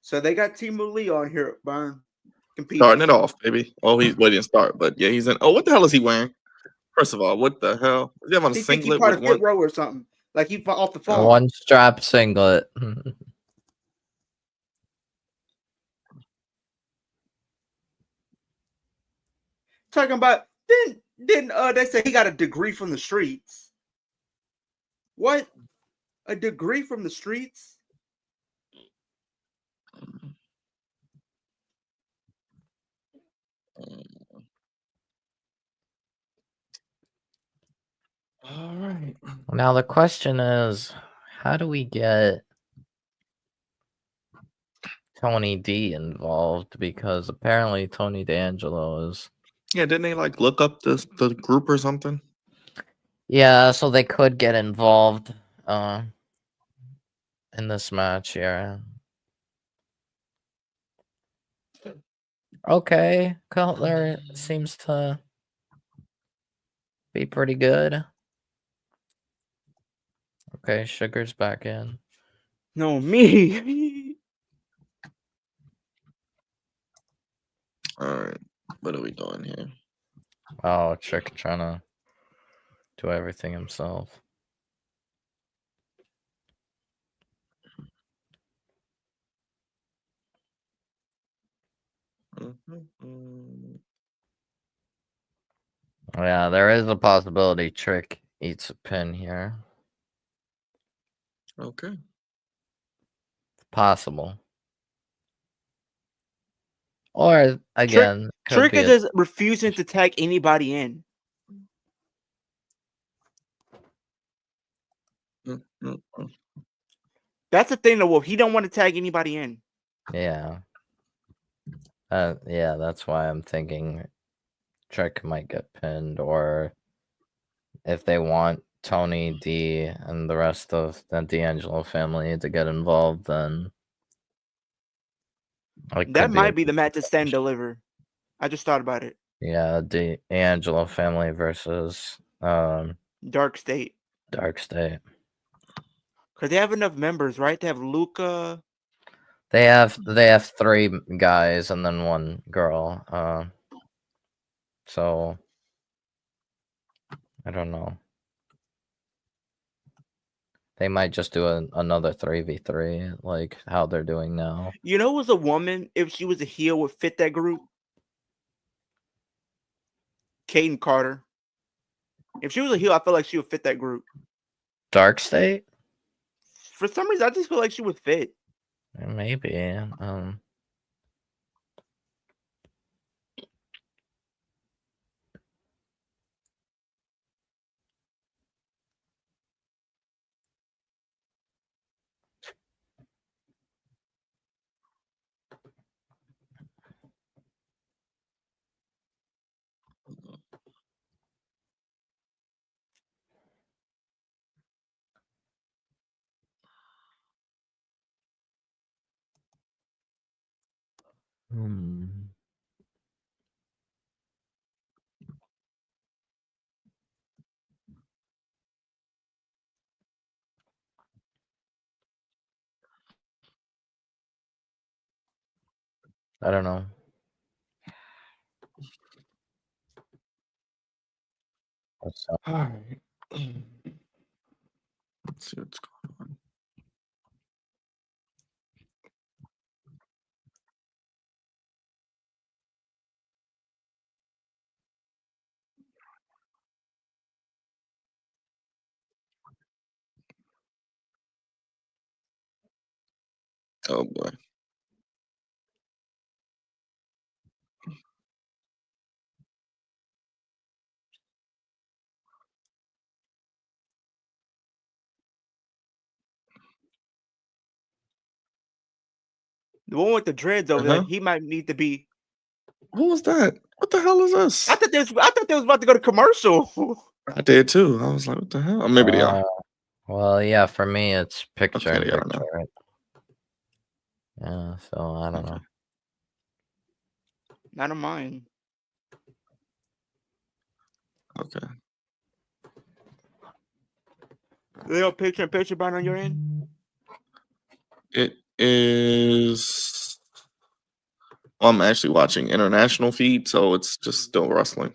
So they got Timu Lee on here, Byron. Competing. Starting it off, baby. Oh, he didn't start, but yeah, he's in. Oh, what the hell is he wearing? First of all, what the hell? Is he having a He think he singlet part with of one? Hit Row or something. Like he off the farm. One strap singlet. Talking about didn't they say he got a degree from the streets? What? A degree from the streets? All right. Now the question is, how do we get Tony D involved? Because apparently Tony D'Angelo is. Yeah, didn't they like look up the group or something? Yeah, so they could get involved in this match here. Okay, Cutler seems to be pretty good. Okay, Sugar's back in. No, me. All right. What are we doing here? Oh, Trick trying to do everything himself. Yeah, there is a possibility Trick eats a pin here. Okay. It's possible. Or again, Trick is just refusing to tag anybody in. That's the thing, though. Well, he don't want to tag anybody in. Yeah. Yeah, that's why I'm thinking Trick might get pinned, or if they want Tony D and the rest of the D'Angelo family to get involved, then That might be the match to stand deliver. I just thought about it. Yeah, D'Angelo family versus Dark State. Dark State. Because they have enough members, right? They have Luca. They have 3 guys and then 1 girl. So I don't know. They might just do another 3v3, like how they're doing now. You know, was a woman, if she was a heel, would fit that group? Kaden Carter. If she was a heel, I feel like she would fit that group. Dark State? For some reason, I just feel like she would fit. Maybe. I don't know. What's up? All right. Let's see what's going on. Oh boy. The one with the dreads over there, he might need to be. Who was that? What the hell is this? I thought they was about to go to commercial. I did too. I was like, what the hell? Or maybe they are. Well, yeah, for me, it's picture Okay, in they are picture, now. right? Yeah, so I don't know. Not on mine. Okay. They don't picture in picture button on your end? It is. Well, I'm actually watching international feed, so it's just still wrestling.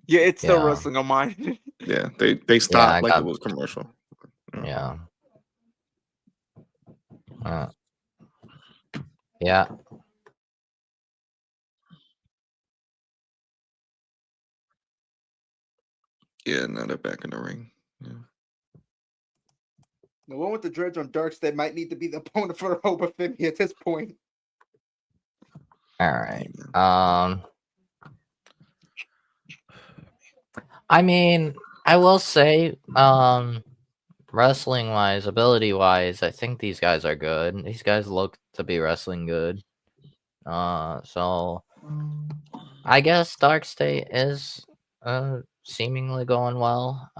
Yeah, it's still Yeah. wrestling on mine. Yeah, they stopped I like got- it was commercial. Yeah. Yeah. Yeah, now they're back in the ring. Yeah. The one with the dreads on Dark State might need to be the opponent for Obafemi at this point. All right. I mean, I will say, wrestling wise, ability wise, I think these guys are good. These guys look to be wrestling good. So I guess Dark State is seemingly going well.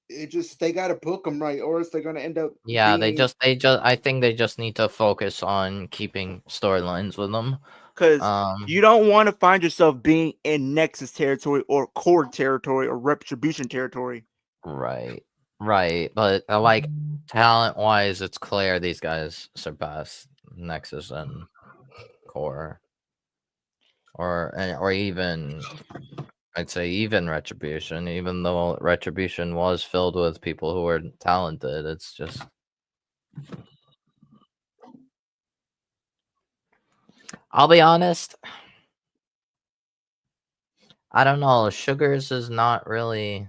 It just they gotta book them right, or else they're gonna end up. Yeah, being, I think they just need to focus on keeping storylines with them. Because you don't want to find yourself being in Nexus territory or Cord territory or Retribution territory. Right. But like talent wise, it's clear these guys surpass Nexus and Core, or even I'd say even Retribution. Even though Retribution was filled with people who were talented, it's just. I'll be honest. I don't know. Sugars is not really.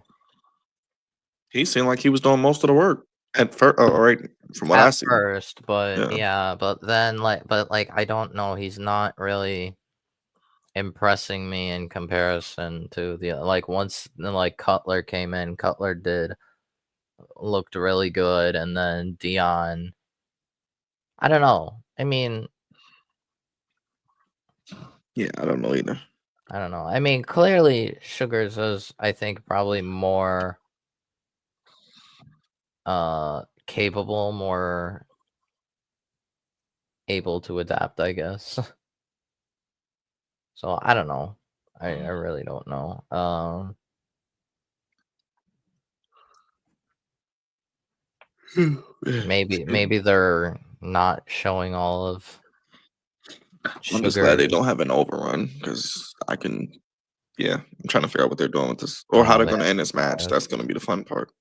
He seemed like he was doing most of the work at first. Right, from what I see. First, but but then but I don't know. He's not really impressing me in comparison to the once Cutler came in. Cutler looked really good, and then Dion. I don't know. I mean, yeah, I don't know either. I don't know. I mean, clearly Sugars is, I think, probably more capable, more able to adapt, I guess. So I don't know. I really don't know. Maybe they're not showing all of. I'm just glad they don't have an overrun because I'm trying to figure out what they're doing with this or how they're going to end this match. That's going to be the fun part.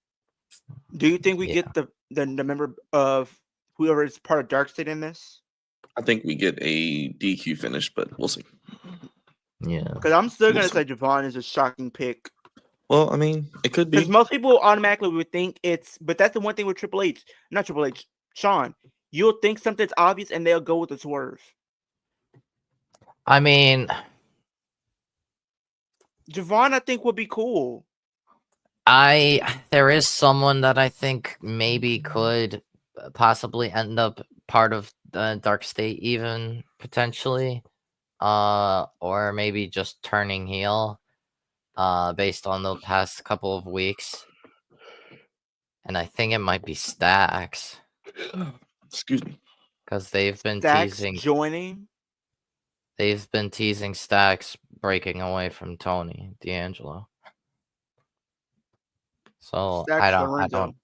Do you think we get the member of whoever is part of Dark State in this? I think we get a DQ finish, but we'll see. Yeah. Because I'm still We'll gonna see. say Javon is a shocking pick. Well, I mean, it could Because be. most people automatically would think it's, but that's the one thing with Triple H, not Triple H, Sean. You'll think something's obvious and they'll go with the swerve. I mean, Javon, I think, would be cool. there is someone that I think maybe could possibly end up part of the Dark State, even potentially, or maybe just turning heel, based on the past couple of weeks, and I think it might be Stacks Excuse me. because they've been Stacks teasing. joining. They've been teasing Stacks breaking away from Tony D'Angelo. So Stacks I Lorenzo. don't.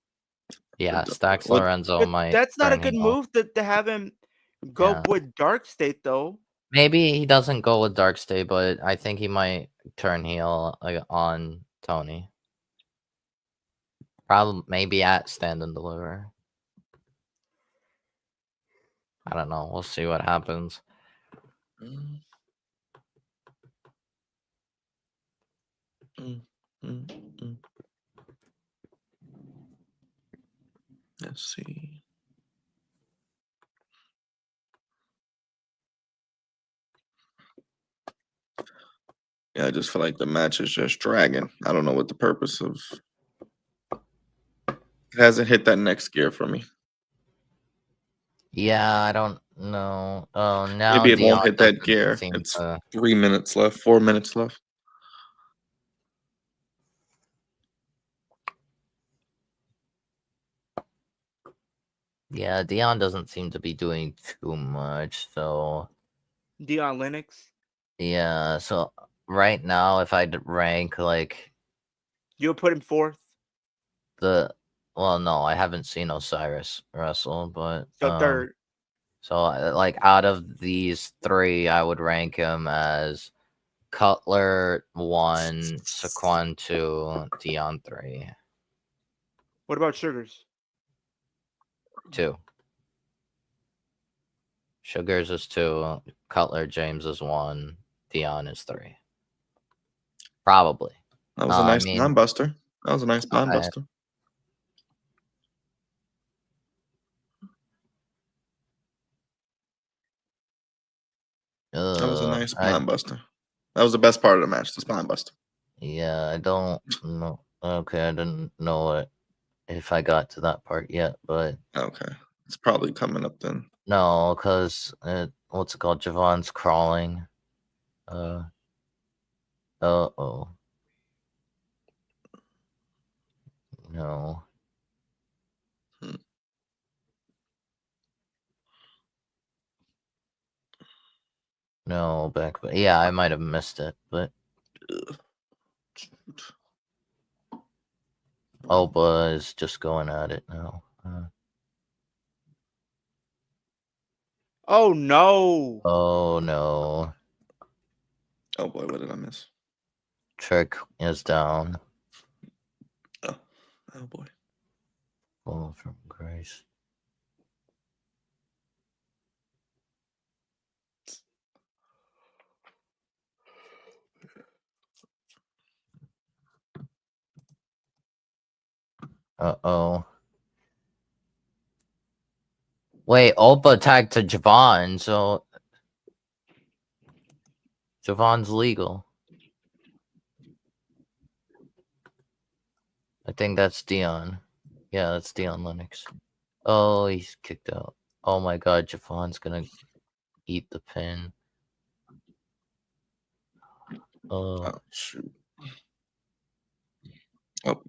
Yeah, What- Stacks what- Lorenzo But might. that's not a turn good heel. move to have him go Yeah. with Dark State, though. Maybe he doesn't go with Dark State, but I think he might turn heel on Tony. Probably maybe at Stand and Deliver. I don't know. We'll see what happens. Mm, mm, mm, mm. Let's see. Yeah, I just feel like the match is just dragging. I don't know what the purpose of. It hasn't hit that next gear for me. Yeah, I don't know. Oh, now Maybe it won't Dion hit that doesn't gear. seem It's to. 3 minutes left, 4 minutes left. Yeah, Dion doesn't seem to be doing too much. So Dion Lennox. yeah. So right now, if I'd rank like You'll put him fourth. well, no, I haven't seen Osiris wrestle, but So third. So like out of these three, I would rank him as Cutler 1, Saquon 2, Dion 3. What about Sugars? 2. Sugars is 2, Cutler James is 1, Dion is 3. Probably. That was a nice spine buster. That was a nice spine buster. That was a nice spine buster. That was the best part of the match, the spine buster. Yeah, I don't know. Okay, I didn't know if I got to that part yet, but okay, it's probably coming up then. No, because what's it called? Javon's crawling. Oh. No. No, but yeah, I might have missed it, but Oba is just going at it now. Oh no! Oh no! Oh boy, what did I miss? Trick is down. Oh boy! Fall from grace. Uh-oh. Wait, Opa tagged to Javon, so Javon's legal. I think that's Dion. Yeah, that's Dion Lennox. Oh, he's kicked out. Oh my god, Javon's gonna eat the pin. Oh shoot. Oh.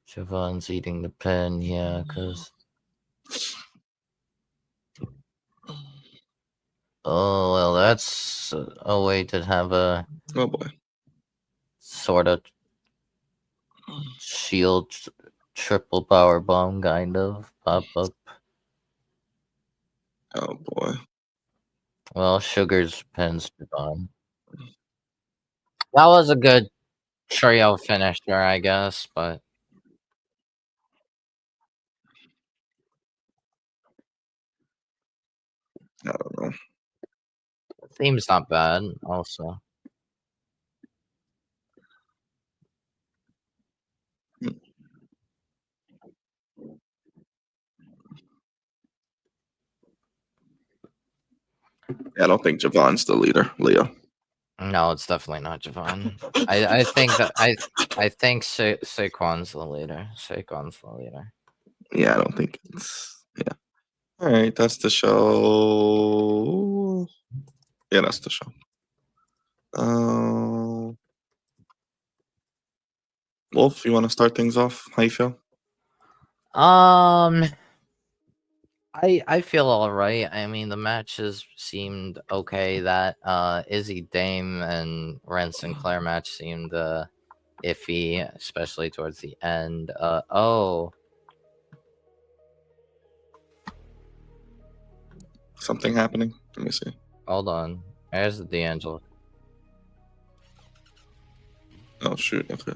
Javon's eating the pin, yeah, because... Oh, well, that's a way to have a... Oh, boy. Sort of shield triple power bomb, kind of, pop up. Oh, boy. Well, Sugar's pin's Javon. That was a good trio finisher, I guess, but... I don't know. Theme's not bad. Also, Yeah, I don't think Javon's the leader, Leo. no, it's definitely not Javon. I think that I think Saquon's the leader. Saquon's the leader. Yeah, I don't think it's. Yeah. All right, that's the show. Yeah, that's the show. Wolf, you want to start things off? How you feel? I feel all right. I mean, the matches seemed okay. That Izzy Dame and Ren Sinclair match seemed iffy, especially towards the end. Oh, Something happening? Let me see. hold on. There's the D'Angelo. Oh shoot. Okay.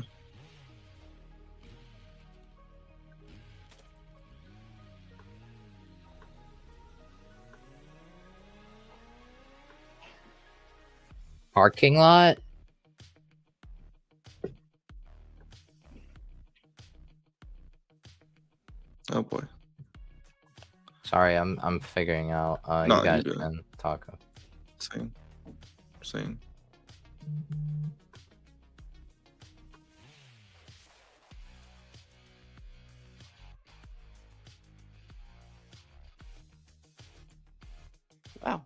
Parking lot. Oh boy. Sorry, I'm figuring out. No, You guys you good. can talk. Same. Wow.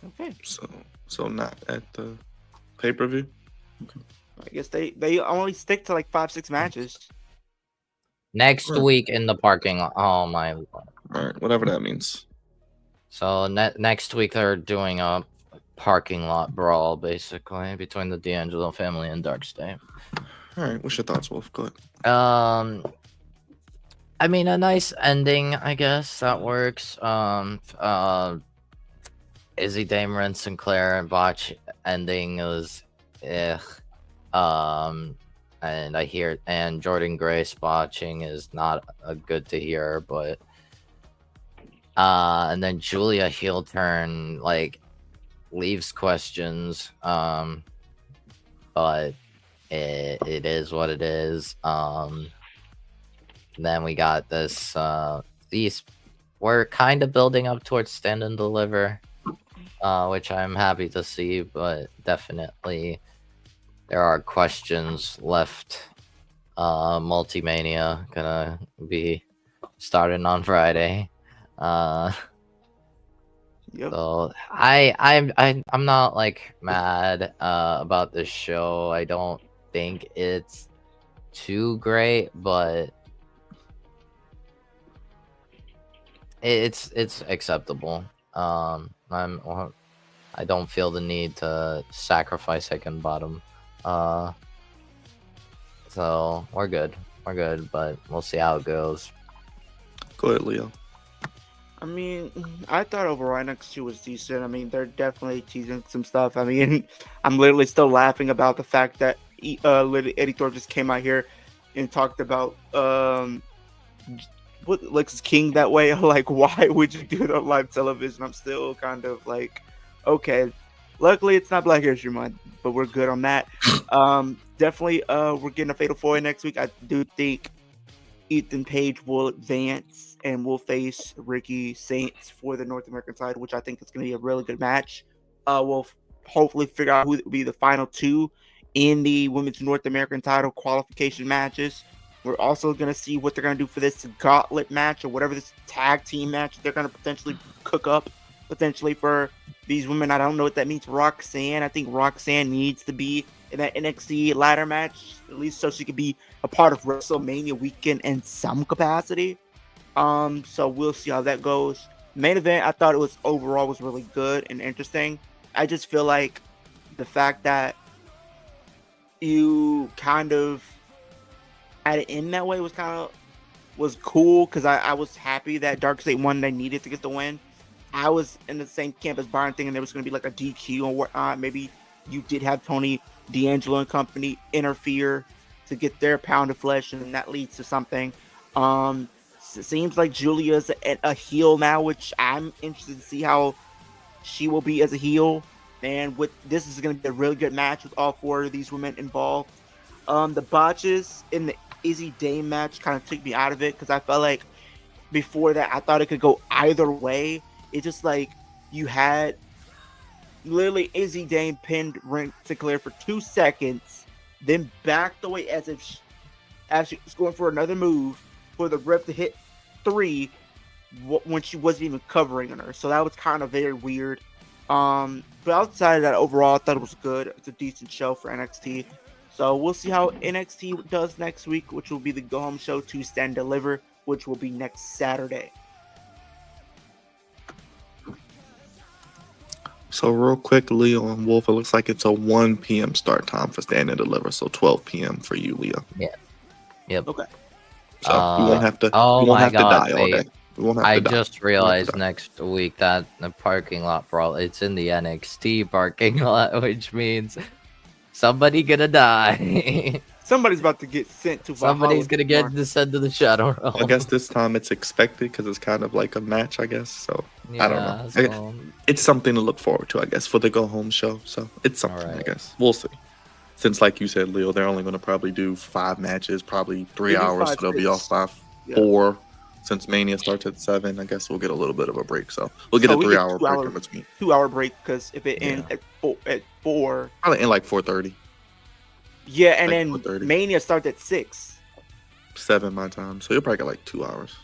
Okay. So not at the pay-per-view. I guess they only stick to like 5-6 matches. Next Right. week in the parking lot. Oh my. All right, whatever that means. So next week they're doing a parking lot brawl, basically, between the D'Angelo family and Dark State. All right, what's your thoughts, Wolf? Go ahead. I mean, a nice ending, I guess that works. Izzy Damer and Sinclair and Botch ending was, and I hear and Jordan Grace botching is not a good to hear, but and then Julia heel turn like leaves questions, but it is what it is. Then we got this these we're kind of building up towards Stand and Deliver, which I'm happy to see, but definitely there are questions left. Multimania gonna be starting on Friday. Yep. So I'm not like mad about this show. I don't think it's too great, but it's acceptable. I don't feel the need to sacrifice second bottom. So we're good, but we'll see how it goes. Go ahead, Leo. I mean, I thought overall NXT was decent. I mean, they're definitely teasing some stuff. I mean, I'm literally still laughing about the fact that Eddie Thorpe just came out here and talked about what Lex King that way. Like, why would you do it on live television? I'm still kind of like, okay. Luckily, it's not Black History Month, but we're good on that. Definitely, we're getting a Fatal 4 next week. I do think Ethan Page will advance and will face Ricky Saints for the North American side, which I think is going to be a really good match. We'll hopefully figure out who will be the final two in the Women's North American title qualification matches. We're also going to see what they're going to do for this gauntlet match or whatever this tag team match they're going to potentially cook up potentially for these women. I don't know what that means. Roxanne, I think Roxanne needs to be in that NXT ladder match, at least so she could be a part of WrestleMania weekend in some capacity. So we'll see how that goes. Main event, I thought it was overall was really good and interesting. I just feel like the fact that you kind of had it in that way was cool, because I was happy that Dark State won. They needed to get the win. I was in the same camp as Byron, thinking there was going to be like a DQ or whatnot. Maybe you did have Tony D'Angelo and company interfere to get their pound of flesh, and that leads to something. it seems like Julia's a heel now, which I'm interested to see how she will be as a heel. And with this is going to be a really good match with all 4 of these women involved. The botches in the Izzy Dame match kind of took me out of it because I felt like before that I thought it could go either way. It's just like you had literally Izzy Dame pinned Ring Sinclair for 2 seconds, then backed away as if she was going for another move for the ref to hit 3 when she wasn't even covering on her. So that was kind of very weird. But outside of that, overall, I thought it was good. It's a decent show for NXT. So we'll see how NXT does next week, which will be the Go Home Show 2 Stand Deliver, which will be next Saturday. So real quick, Leo and Wolf, it looks like it's a 1 p.m. start time for Stand and Deliver, so 12 p.m. for you, Leo. Yeah. Yep. Okay. So we won't have to. Oh we won't my have God, to die all wait. day. We won't have I to die. just realized next week that the parking lot brawl, it's in the NXT parking lot, which means somebody gonna die. Somebody's about to get sent to Valhalla Somebody's gonna get tomorrow. descend to the Shadow Realm. I guess this time it's expected because it's kind of like a match, I guess. So I don't know. so- It's something to look forward to, I guess, for the Go Home Show. So it's something, I Alright. guess. We'll see. Since, like you said, Leo, they're only going to probably do 5 matches, probably 3 They do hours. So 5 they'll be sticks. off by Yeah. 4. Since Mania starts at 7, I guess we'll get a little bit of a break. So we'll get So a we 3-hour get 2 break hour- in between. 2-hour break because if it Yeah. ends at 4, Probably in like 4:30, yeah, and like then 4:30. Mania starts at 6. 7 my time. So you'll probably get like 2 hours.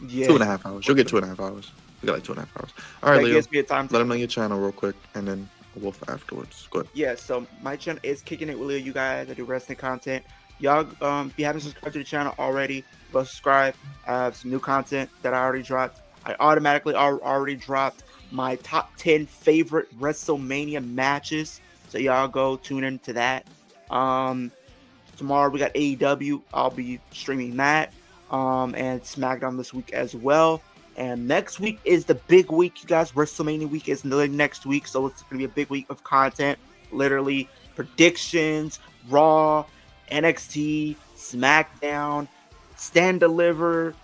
Yeah, 2.5 hours. You'll get 2.5 hours. You get like 2.5 hours. All right, that Leo. gives me a time to Let them know your channel real quick, and then Wolf afterwards. Go ahead. Yeah, so my channel is Kicking It with Leo. You guys, I do wrestling content. Y'all, if you haven't subscribed to the channel already, go subscribe. I have some new content that I already dropped. I automatically already dropped my top 10 favorite WrestleMania matches. So y'all go tune into that. Tomorrow we got AEW. I'll be streaming that. And SmackDown this week as well. And next week is the big week, you guys. WrestleMania week is next week, so it's going to be a big week of content. Literally predictions, Raw, NXT, SmackDown, Stand Deliver,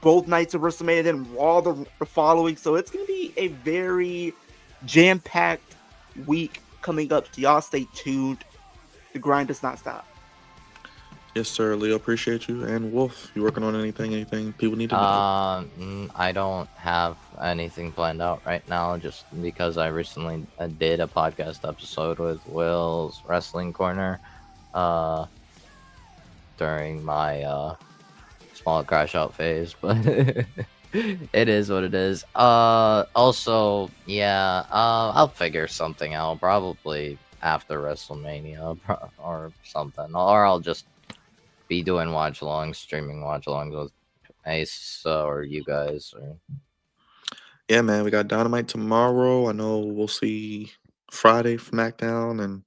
both nights of WrestleMania, then Raw the following. So it's going to be a very jam-packed week coming up. So y'all stay tuned. The grind does not stop. Yes, sir. Leo, appreciate you. And Wolf, you working on anything? Anything people need to know? I don't have anything planned out right now, just because I recently did a podcast episode with Will's Wrestling Corner during my small crash out phase, but it is what it is. Also, yeah, I'll figure something out probably after WrestleMania or something, or I'll just be doing watch-alongs, streaming watch-alongs with Ace or you guys. Or... Yeah, man, we got Dynamite tomorrow. I know we'll see Friday SmackDown, and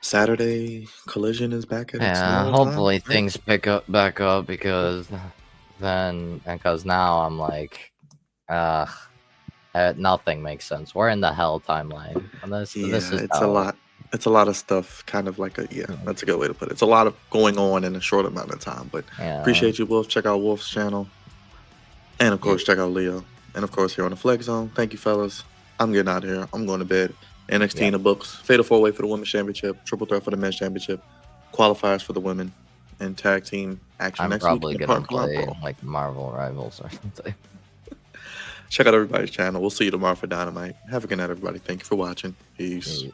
Saturday Collision is back at its Yeah, normal hopefully time. things pick up back up because now I'm like, nothing makes sense. We're in the hell timeline. And this is it's a hell. lot. It's a lot of stuff, kind of like that's a good way to put it. It's a lot of going on in a short amount of time, but Yeah. appreciate you, Wolf. Check out Wolf's channel. And, of course, check out Leo. And, of course, here on the Flex Zone. Thank you, fellas. I'm getting out of here. I'm going to bed. NXT in the books. Fatal 4-Way for the Women's Championship. Triple Threat for the Men's Championship. Qualifiers for the women. And tag team action I'm next probably week. in gonna Parking Lot play Brawl. like Marvel Rivals or something. Check out everybody's channel. We'll see you tomorrow for Dynamite. Have a good night, everybody. Thank you for watching. Peace. Yeah.